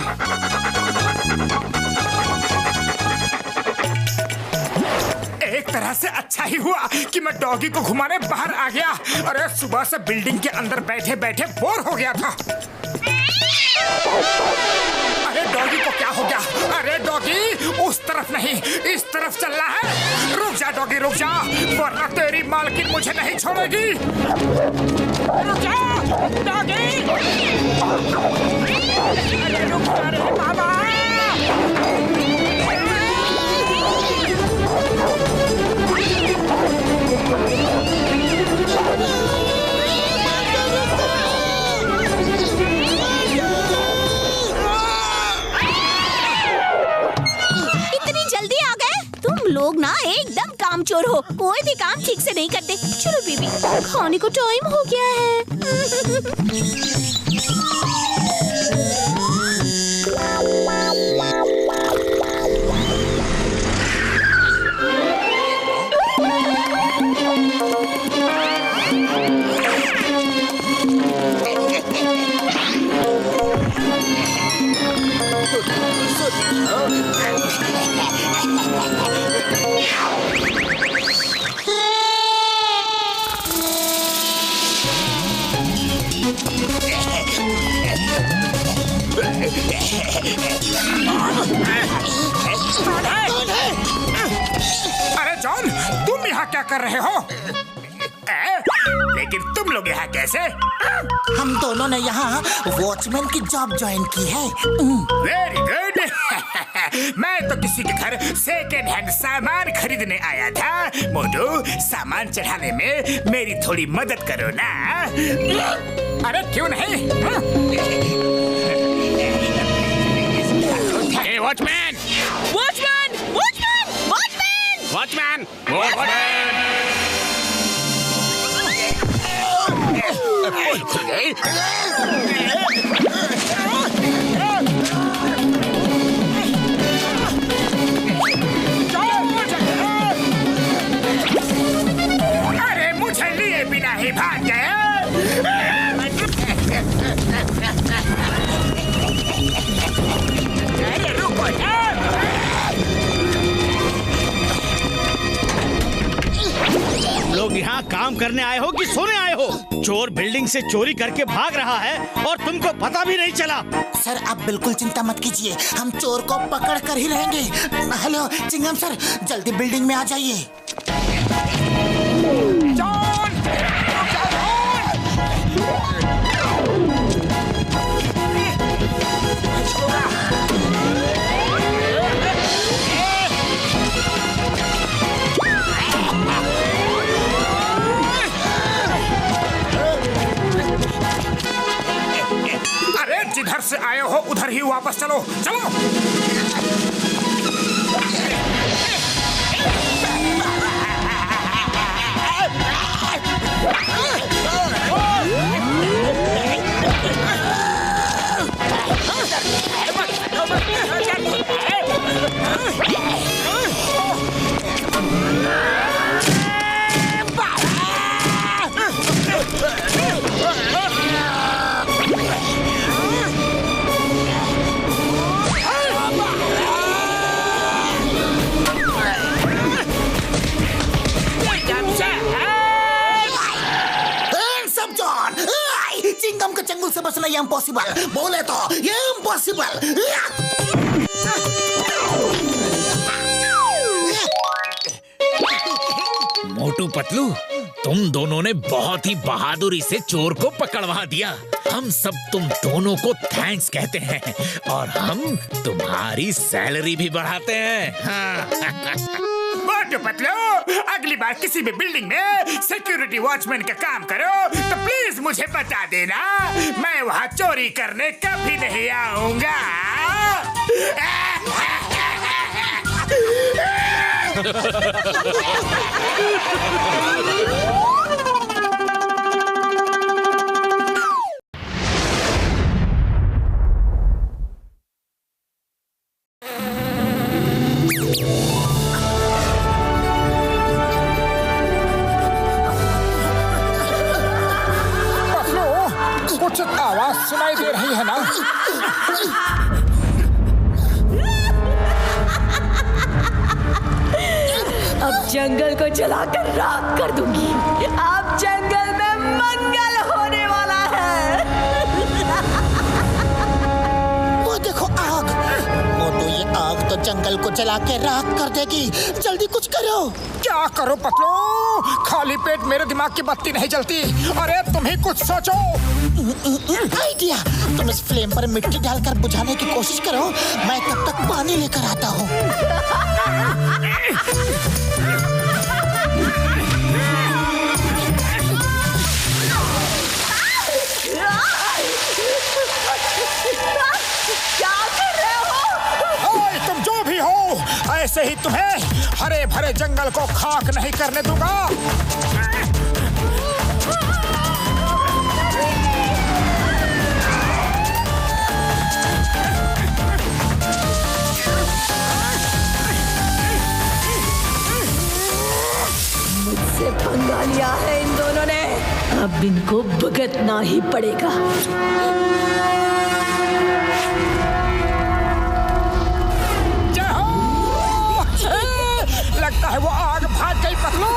एक तरह से अच्छा ही हुआ कि मैं डॉगी को घुमाने बाहर आ गया। अरे सुबह से बिल्डिंग के अंदर बैठे बैठे बोर हो गया था। अरे डॉगी को क्या हो गया? अरे डॉगी, उस तरफ नहीं, इस तरफ चलना है। रुक जा डॉगी, रुक जा, वरना तेरी मालकिन मुझे नहीं छोड़ेगी। रुक जा डॉगी। अरे रुक जा रे बाबा। लोग ना एकदम कामचोर हो, कोई भी काम ठीक से नहीं करते। चलो बेबी, खाने को टाइम हो गया है। अरे जॉन, तुम यहाँ क्या कर रहे हो? लेकिन तुम लोग यहाँ कैसे? हम दोनों ने यहाँ वॉचमैन की जॉब ज्वाइन की है। Very good. मैं तो किसी के घर सेकेंड हैंड सामान खरीदने आया था। मोटू, सामान चढ़ाने में मेरी थोड़ी मदद करो ना। अरे क्यों नहीं? Watchman watchman watchman watchman watchman watchman. अरे मुझे लिए बिना ही भाग गए। अरे रुको ना। लोग यहाँ काम करने आए हो कि सोने आए हो? चोर बिल्डिंग से चोरी करके भाग रहा है और तुमको पता भी नहीं चला। सर आप बिल्कुल चिंता मत कीजिए, हम चोर को पकड़ कर ही रहेंगे। हेलो चिंगम सर, जल्दी बिल्डिंग में आ जाइए। अरे जिधर से आए हो उधर ही वापस चलो, चलो। चिंगम के चंगुल से बचना ये इम्पॉसिबल, बोले तो ये इम्पॉसिबल। मोटू पतलू, तुम दोनों ने बहुत ही बहादुरी से चोर को पकड़वा दिया। हम सब तुम दोनों को थैंक्स कहते हैं और हम तुम्हारी सैलरी भी बढ़ाते हैं। हाँ। मोटू पतलू, अगली बार किसी भी बिल्डिंग में सिक्योरिटी वॉचमैन का काम करो तो प्लीज मुझे बता देना, मैं वहाँ चोरी करने कभी नहीं आऊंगा। कुछ आवाज सुनाई दे रही है ना? अब जंगल को जलाकर राख कर दूंगी। अब जंगल में मंगल होने वाला है। वो देखो आग। मोटू ये आग तो जंगल को जला के राख कर देगी, जल्दी कुछ करो। क्या करो पतलू? खाली पेट मेरे दिमाग की बत्ती नहीं जलती। अरे तुम ही कुछ सोचो। आइडिया, तुम इस फ्लेम पर मिट्टी डालकर बुझाने की कोशिश करो, मैं तब तक पानी लेकर आता हूँ। क्या कर रहे हो? ओए तुम जो भी हो, ऐसे ही तुम्हें हरे भरे जंगल को खाक नहीं करने दूंगा। मुझसे पंगा लिया है इन दोनों ने, अब इनको भुगतना ही पड़ेगा। लगता है वो आग भाग गई पतलू।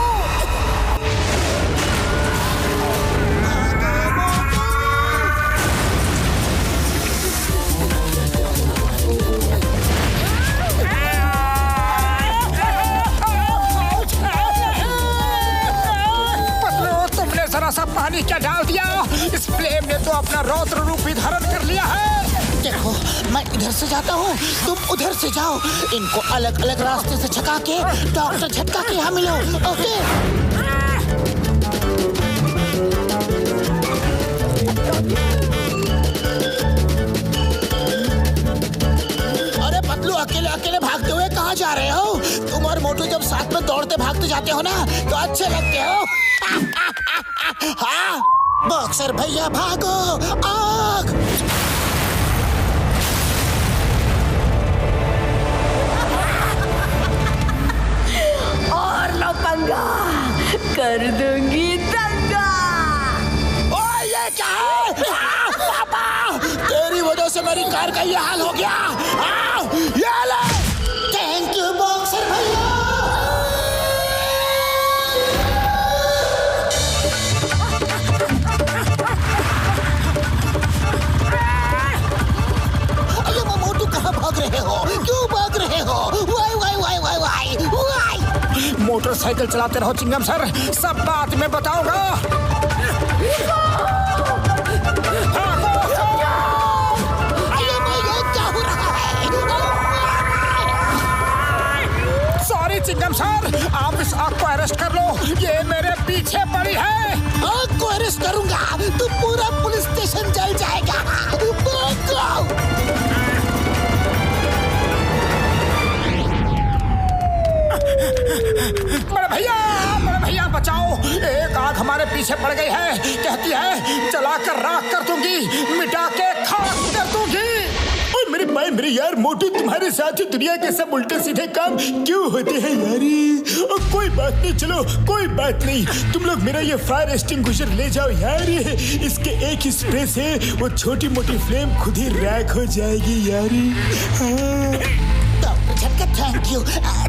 पतलू तुमने जरा इस फ्लेम ने तो अपना रौद्र रूप ही धारण कर लिया है। देखो, मैं इधर से जाता हूँ, तुम उधर से जाओ। इनको अलग अलग रास्ते से छका के डॉक्टर झटका के यहाँ मिलो। ओके? अरे पतलू, अकेले अकेले भागते हुए कहाँ जा रहे हो? तुम और मोटू जब साथ में दौड़ते भागते जाते हो ना, तो अच्छे लगते हो। हाँ, बॉक्सर भैया भागो, आग! और लो पंगा, कर दूंगी दंगा। ओए, ये क्या है? पापा, तेरी वजह से मेरी कार का ये हाल हो गया। ये ले। थैंक यू बॉक्सर भैया। अरे मोटू, कहाँ भाग रहे हो? क्यों भाग रहे हो? Why why why why why why. Motorcycle चलाते रहो चिंगम सर, सब बात में बताऊंगा। सॉरी चिंगम सर, आप इस आग को अरेस्ट कर लो, ये मेरे पीछे पड़ी है। आग को अरेस्ट करूंगा तो पूरा पुलिस स्टेशन जल जाएगा। बड़े भैया बचाओ, एक आग हमारे पीछे पड़ गई है। कहती है जलाकर राख कर दूंगी, मिटा के खाक कर दूंगी। मेरे भाई, मेरे यार मोटू, तुम्हारे साथ ही दुनिया के सब उल्टे सीधे काम क्यों होते हैं यारी? कोई बात नहीं, चलो कोई बात नहीं, तुम लोग मेरा ये फायर एक्सटिंग्विशर ले जाओ यार। इसके एक ही स्प्रे से वो छोटी मोटी फ्लेम खुद ही राख हो जाएगी यारी। डॉक्टर झटका, थैंक यू।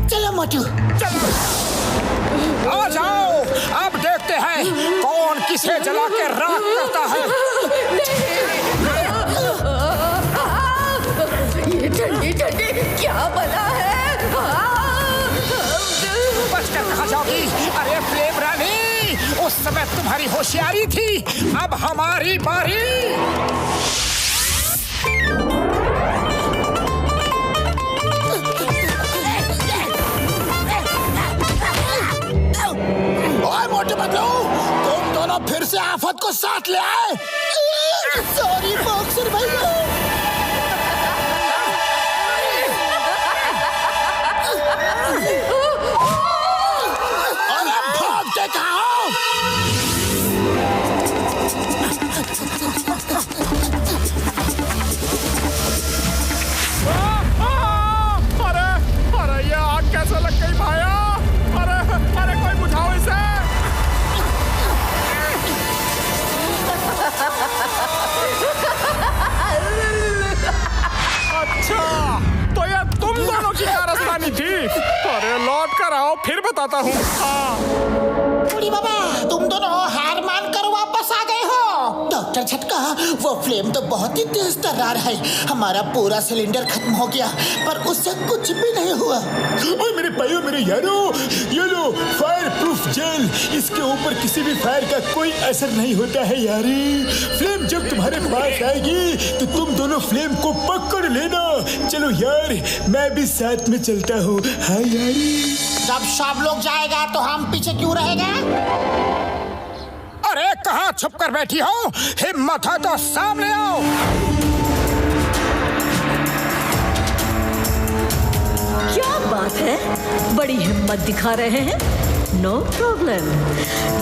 चलो मोटू, चलो आ जाओ, अब देखते हैं कौन किसे जला के राख करता है। ये ठंडी ठंडी क्या बना है? बचकर कहाँ जाओगी? अरे फ्लेम रानी, उस समय तुम्हारी होशियारी थी, अब हमारी बारी। ओए मोटे बदलो, तुम दोनों फिर से आफत को साथ ले आए। सॉरी बॉक्सर भैया। अरे भागते कहाँ हो? अरे ये आग कैसे लग गई भाया? अरे कोई बुझाओ इसे। अच्छा, तो ये तुम दोनों की कारस्तानी थी। अरे लौट कर आओ, फिर बताता हूँ। बूढ़ी बाबा, तुम दोनों हार मान कर वापस आ गए हो। डॉक्टर झटका, वो फ्लेम तो बहुत ही तेज तर्रार है। हमारा पूरा सिलेंडर खत्म हो गया, पर उससे कुछ भी नहीं हुआ। ओए मेरे भाइयों, मेरे यारों, ये लो फायर प्रूफ जेल। इसके ऊपर किसी भी फायर का कोई असर नहीं होता है यारी। फ्लेम जब तुम्हारे पास आएगी तो तुम दोनों फ्लेम को पकड़ लेना। चलो यार, मैं भी साथ में चलता हूँ। हाँ यारी। जब सब लोग जाएगा तो हम पीछे क्यों रहेगा? अरे कहाँ छुप कर बैठी हो? हिम्मत है तो सामने आओ। क्या बात है, बड़ी हिम्मत दिखा रहे हैं। नो प्रॉब्लम,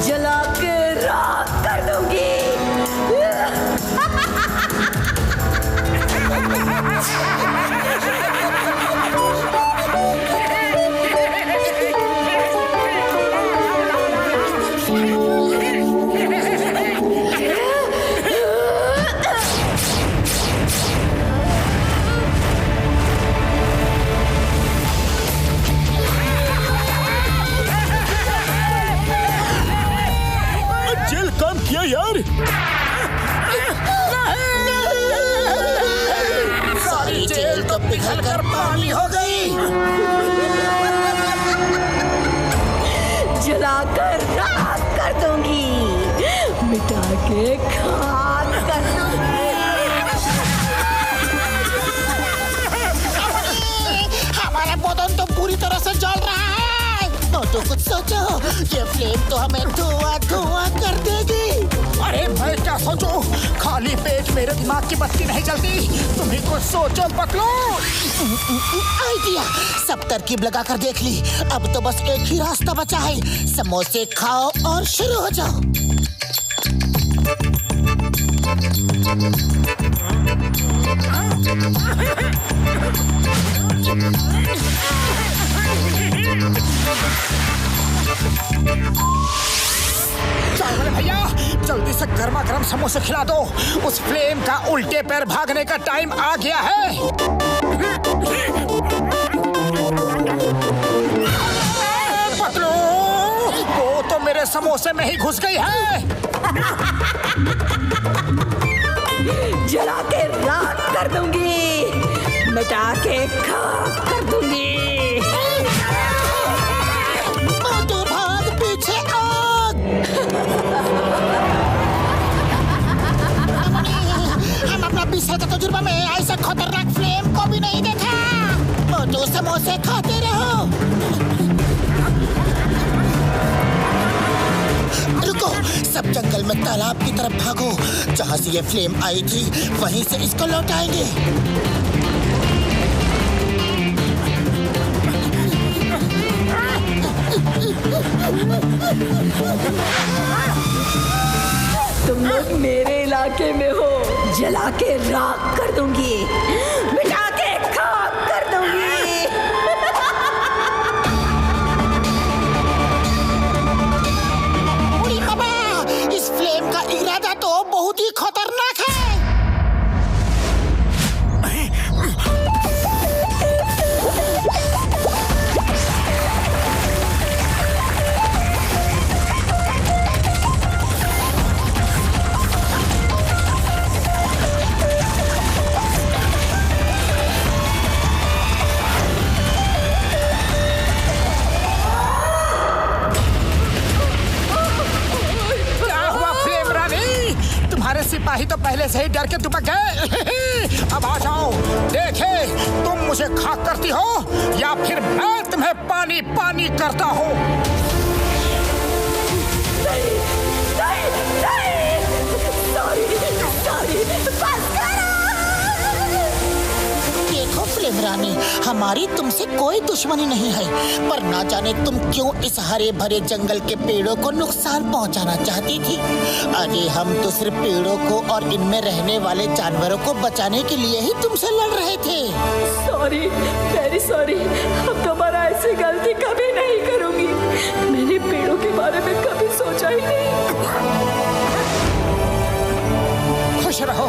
जला के राख कर दूंगी। जेल काम किया यार। सारी जेल तो पिघल कर पानी हो गई। जलाकर राख कर दूंगी, मिटा के खा से जल रहा है। तो कुछ सोचो, ये फ्लेम तो हमें धुआं कर देगी। अरे मैं क्या सोचूं? खाली पेट मेरे दिमाग की बत्ती नहीं जलती। तुम ही कुछ सोचो पतलू। आइडिया, सब तरकीब लगा कर देख ली। अब तो बस एक ही रास्ता बचा है, समोसे खाओ और शुरू हो जाओ। चाय वाले भैया, जल्दी से गर्मा गर्म समोसे खिला दो। उस फ्लेम का उल्टे पैर भागने का टाइम आ गया है। पतलू, वो तो मेरे समोसे में ही घुस गई है। जला के राख कर दूंगी, मिटा के खाक कर दूंगी। मोटू भाग, पीछे आग। हम अपना 20 साल का तजुर्बा में ऐसा खतरनाक फ्लेम को भी नहीं देखा। मोटू समोसे खाते रहो। रुको, सब जंगल में तालाब की तरफ भागो। जहाँ से ये फ्लेम आई थी वहीं से इसको लौटाएंगे। तुम लोग मेरे इलाके में हो, जला के राख कर दूंगी, मिटा के खाक कर दूंगी। इस फ्लेम का इरादा तो बहुत ही खतरनाक है। सिपाही तो पहले से ही डर के दुबक गए। अब आ जाओ, देखे तुम मुझे खाक करती हो या फिर मैं तुम्हें पानी पानी करता हूँ। देखो फ्लेम रानी, हमारी तुमसे कोई दुश्मनी नहीं है, पर ना जाने तुम क्यों इस हरे भरे जंगल के पेड़ों को नुकसान पहुंचाना चाहती थी। अरे हम तो सिर्फ पेड़ों को और इनमें रहने वाले जानवरों को बचाने के लिए ही तुमसे लड़ रहे थे। Sorry, very sorry. अब दोबारा ऐसी गलती कभी नहीं करूंगी। मैंने पेड़ों के बारे में कभी सोचा ही नहीं। खुश रहो,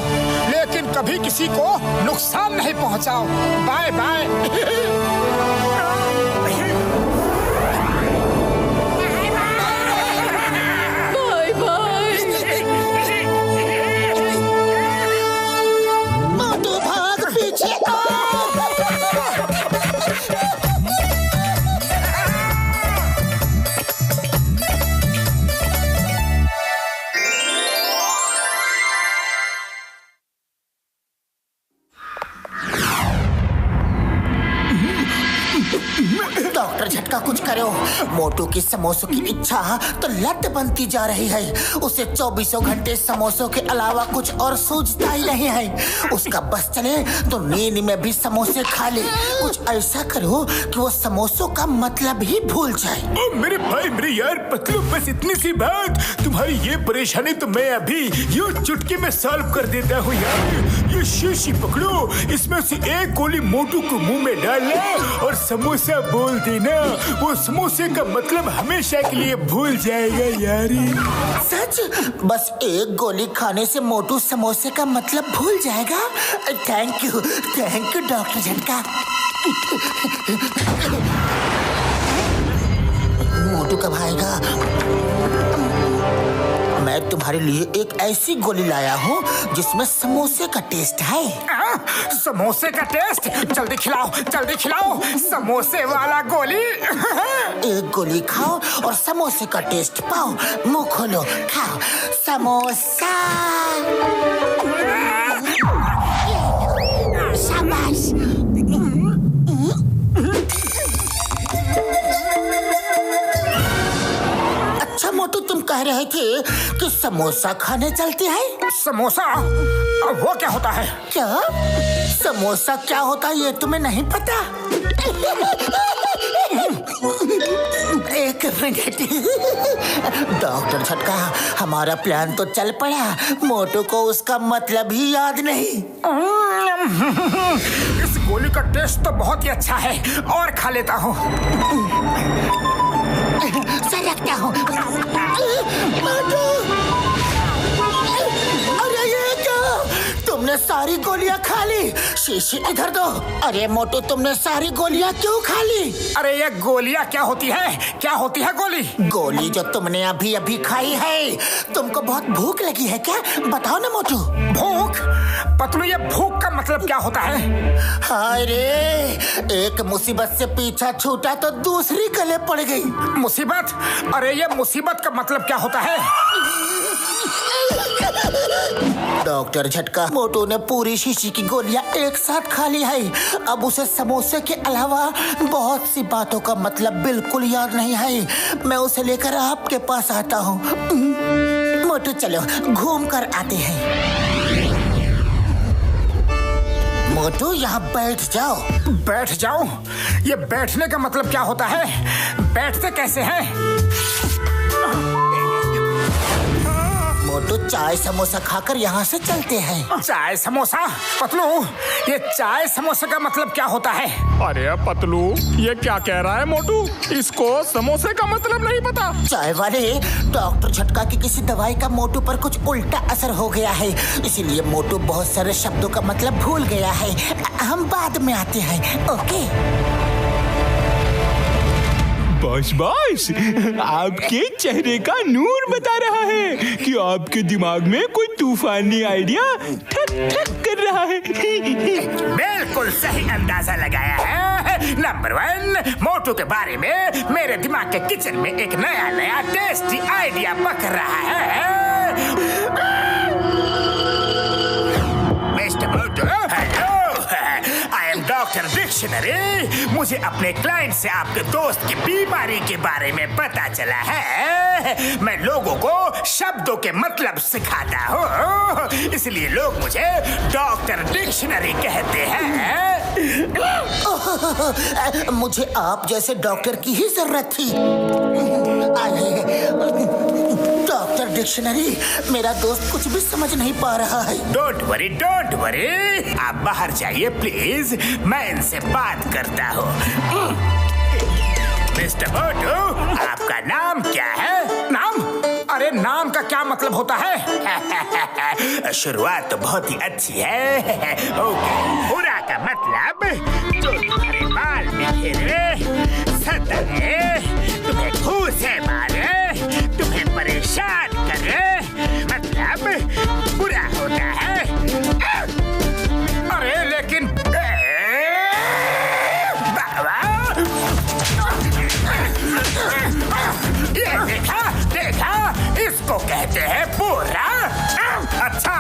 लेकिन कभी किसी को नुकसान नहीं पहुंचाओ। Bye bye. Bye bye. Motu भाग, पीछे आ। डॉक्टर झटका कुछ करो। मोटू की समोसों की इच्छा तो लत बनती जा रही है। उसे 24 घंटे समोसों के अलावा कुछ और सूझता ही नहीं है। उसका बस चले तो नींद में भी समोसे खा ले। कुछ ऐसा करो कि वो समोसों का मतलब ही भूल जाए। ओ मेरे भाई, मेरे यार पतलू, बस इतनी सी बात। तुम्हारी ये परेशानी तो मैं अभी यूं चुटकी में सॉल्व कर देता हूँ यार। ये शीशी पकड़ो, इसमें से एक गोली मोटू को मुंह में डालना और समोसा बोल देना। वो समोसे का मतलब हमेशा के लिए भूल जाएगा यारी। सच? बस एक गोली खाने से मोटू समोसे का मतलब भूल जाएगा? थैंक यू डॉक्टर झटका। मोटू कब आएगा? मैं तुम्हारे लिए एक ऐसी गोली लाया हूँ जिसमें समोसे का टेस्ट है। समोसे का टेस्ट? जल्दी खिलाओ, जल्दी खिलाओ समोसे वाला गोली। एक गोली खाओ और समोसे का टेस्ट पाओ। मुंह खोलो, खाओ समोसा। शाबाश। कह रहे थे कि समोसा खाने चलते हैं। समोसा? वो क्या होता है? क्या समोसा क्या होता है ये तुम्हें नहीं पता? एक मिनट। डॉक्टर झटका, हमारा प्लान तो चल पड़ा, मोटू को उसका मतलब ही याद नहीं। इस गोली का टेस्ट तो बहुत ही अच्छा है, और खा लेता हूँ। सरकता हूँ। मोटू, अरे ये क्या? तुमने सारी गोलियां खा ली। शीशी इधर दो। अरे मोटू, तुमने सारी गोलियां क्यों खा ली? अरे ये गोलियां क्या होती है? क्या होती है गोली? गोली जो तुमने अभी अभी खाई है। तुमको बहुत भूख लगी है क्या? बताओ ना मोटू। भूख? पतलू, ये भूख का मतलब क्या होता है? हाय रे, एक मुसीबत से पीछा छूटा तो दूसरी गले पड़ गई। मुसीबत? अरे ये मुसीबत का मतलब क्या होता है? डॉक्टर झटका, मोटू ने पूरी शीशी की गोलियां एक साथ खा ली है। अब उसे समोसे के अलावा बहुत सी बातों का मतलब बिल्कुल याद नहीं है। मैं उसे लेकर आपके पास आता हूँ। मोटू चलो घूम कर आते हैं। मोटू यहाँ बैठ जाओ। बैठ जाओ? ये बैठने का मतलब क्या होता है? बैठते कैसे हैं? मोटू, चाय समोसा खाकर यहाँ से चलते हैं। चाय समोसा? पतलू, ये चाय समोसा का मतलब क्या होता है? अरे पतलू, ये क्या कह रहा है मोटू? इसको समोसे का मतलब नहीं पता। चाय वाले, डॉक्टर झटका की किसी दवाई का मोटू पर कुछ उल्टा असर हो गया है, इसीलिए मोटू बहुत सारे शब्दों का मतलब भूल गया है। हम बाद में आते हैं, ओके? बॉस, आपके चेहरे का नूर बता रहा है कि आपके दिमाग में कोई तूफानी आइडिया ठक ठक कर रहा है। बिल्कुल सही अंदाजा लगाया है। नंबर 1, मोटू के बारे में मेरे दिमाग के किचन में एक नया टेस्टी आइडिया पक रहा है। Mister Motu, hello, I am doctor dictionary. मुझे अपने क्लाइंट से आपके दोस्त की बीमारी के बारे में पता चला है। मैं लोगों को शब्दों के मतलब सिखाता हूँ, इसलिए लोग मुझे डॉक्टर डिक्शनरी कहते हैं। मुझे आप जैसे डॉक्टर की ही जरूरत थी। डॉक्टर डिक्शनरी, मेरा दोस्त कुछ भी समझ नहीं पा रहा है। Don't worry, don't worry. आप बाहर जाइए प्लीज, मैं इनसे बात करता हूँ। मिस्टर मोटू, आपका नाम क्या है? नाम? अरे नाम का क्या मतलब होता है? शुरुआत तो बहुत ही अच्छी है। ओके, बुरा का मतलब जो तुम्हारे बाल बिखेरे, सतहे, तुम्हें घूसे मारे, तुम्हें परेशान करे, मतलब बुरा होता है। अरे लेकिन ये देखा, इसको कहते हैं बुरा। अच्छा,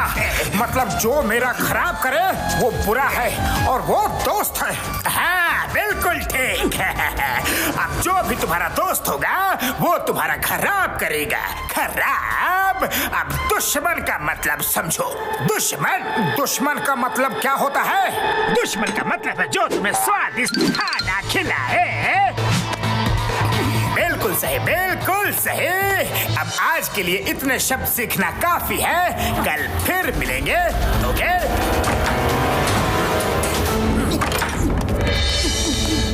मतलब जो मेरा खराब करे वो बुरा है और वो दोस्त है। हाँ, बिल्कुल ठीक है। अब जो भी तुम्हारा दोस्त होगा वो तुम्हारा खराब करेगा। खराब? अब दुश्मन का मतलब समझो। दुश्मन का मतलब क्या होता है? दुश्मन का मतलब है जो तुम्हें स्वादिष्ट खाना खिलाए। बिल्कुल सही, बिल्कुल सही। अब आज के लिए इतने शब्द सीखना काफी है। कल फिर मिलेंगे, ओके?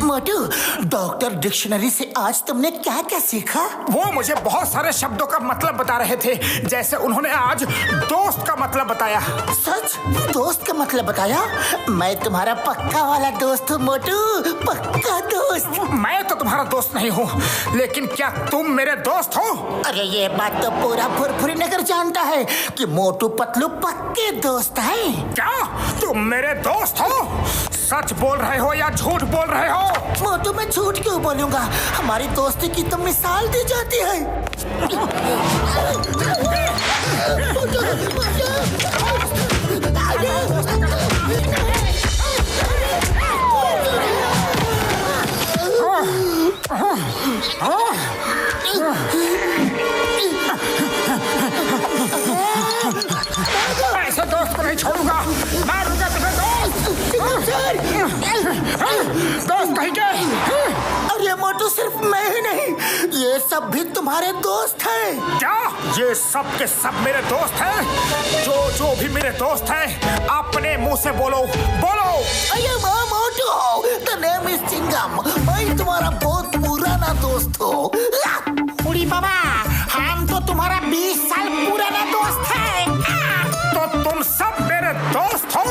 मोटू, डॉक्टर डिक्शनरी से आज तुमने क्या क्या सीखा? वो मुझे बहुत सारे शब्दों का मतलब बता रहे थे, जैसे उन्होंने आज दोस्त का मतलब बताया। सच? दोस्त का मतलब बताया? मैं तुम्हारा पक्का वाला दोस्त हूँ मोटू, पक्का दोस्त। मैं तो तुम्हारा दोस्त नहीं हूँ, लेकिन क्या तुम मेरे दोस्त हो? अरे ये बात तो पूरा फुरफुरी नगर जानता है कि मोटू पतलू पक्के दोस्त हैं। क्या तुम मेरे दोस्त हो? सच बोल रहे हो या झूठ बोल रहे हो? मोटू, मैं झूठ क्यों बोलूंगा? हमारी दोस्ती की तो मिसाल दी जाती है। नहीं छोड़ूंगा, मारूंगा तुम्हें दोस्त कहीं के। अरे मोटू, सिर्फ मैं ही नहीं, ये सब भी तुम्हारे दोस्त हैं। क्या ये सब के सब मेरे दोस्त हैं? जो भी मेरे दोस्त हैं अपने मुंह से बोलो बोलो। अरे मोटू, द नेम इज चिंगम, मैं तुम्हारा बहुत पुराना दोस्त हूँ। उड़ी बाबा, हम तो तुम्हारा 20 साल पुराना दोस्त है। तो तुम सब मेरे दोस्त हो?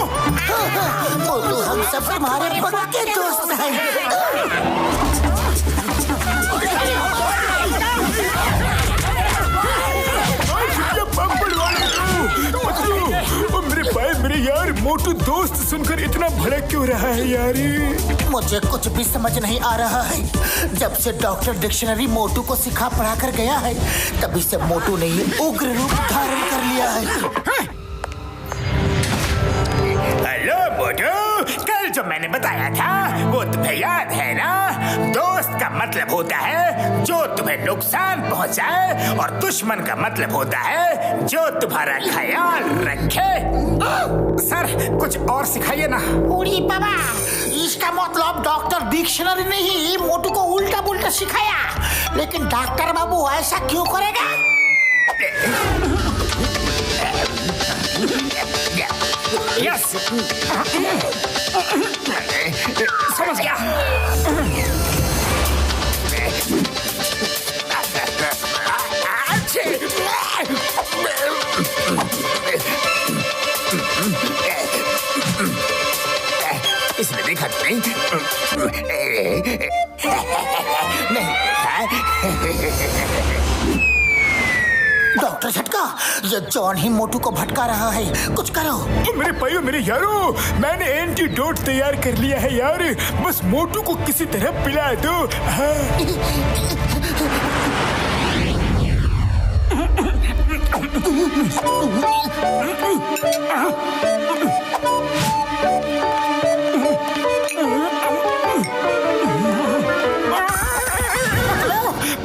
मोटू, हम सब तुम्हारे पक्के दोस्त हैं। मेरे यार, मोटू दोस्त सुनकर इतना भड़क क्यों रहा है यार? मुझे कुछ भी समझ नहीं आ रहा है। जब से डॉक्टर डिक्शनरी मोटू को सिखा पढ़ा कर गया है, तभी से मोटू ने ये उग्र रूप धारण कर लिया है। हेलो मोटू, कल जो मैंने बताया था वो तुम्हें याद है ना? दोस्त का मतलब होता है जो तुम्हें नुकसान पहुंचाए, और दुश्मन का मतलब होता है जो तुम्हारा ख्याल रखे। सर, कुछ और सिखाइए ना। उड़ी बाबा, इसका मतलब डॉक्टर डिक्शनरी ने ही मोटू को उल्टा पुल्टा सिखाया, लेकिन डॉक्टर बाबू ऐसा क्यों करेगा? यस, समझ गया। इसने देखा तो नहीं? नहीं देखा। डॉक्टर झटका, ये जॉन ही मोटू को भटका रहा है, कुछ करो। मेरे भाइयों, मेरे यारों, मैंने एंटीडोट तैयार कर लिया है यार, बस मोटू को किसी तरह पिला दो।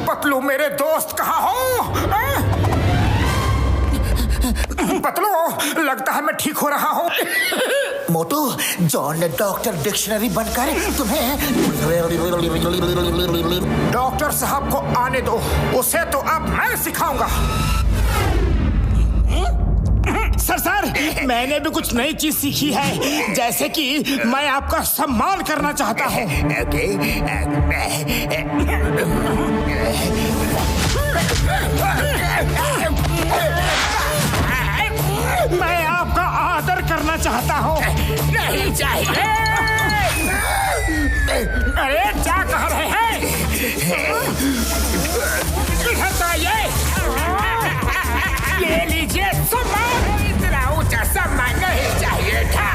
पतलू, मेरे दोस्त कहाँ हो? पतलू, लगता है मैं ठीक हो रहा हूँ। मोटू, जॉन ने डॉक्टर डिक्शनरी बनकर तुम्हें। डॉक्टर साहब को आने दो, उसे तो अब मैं सिखाऊंगा। सर, मैंने भी कुछ नई चीज सीखी है, जैसे कि मैं आपका सम्मान करना चाहता हूँ। मैं आपका आदर करना चाहता हूँ। नहीं चाहिए। अरे क्या कह रहे हैं? ये लीजिए सम्मान। इतना ऊंचा सम्मान नहीं चाहिए था।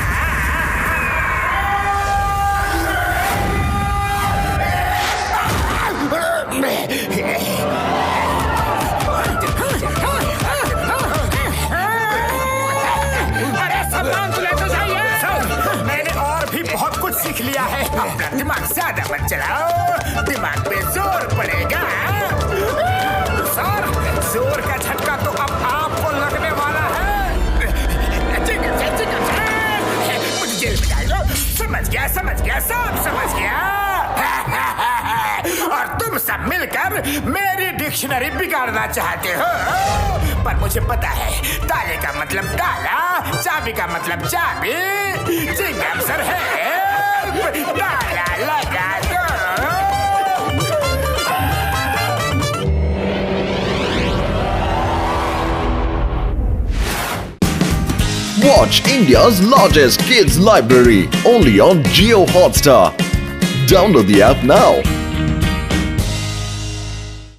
अरे सम्मान तो लेते जाइए। मैंने और भी बहुत कुछ सीख लिया है। अपना दिमाग ज्यादा मत चलाओ, दिमाग पे जोर पड़ेगा। सर, जोर का झटका तो अब आपको लगने वाला है। मुझे जेल में डाल दो। समझ गया, सब समझ गया। और तुम सब मिलकर मेरी डिक्शनरी बिगाड़ना चाहते हो, पर मुझे पता है ताले का मतलब ताला, चाबी का मतलब चाबी। चिंगम सर है, ताला लगा दो। Watch India's largest kids library only on Jio Hotstar. Download the app now.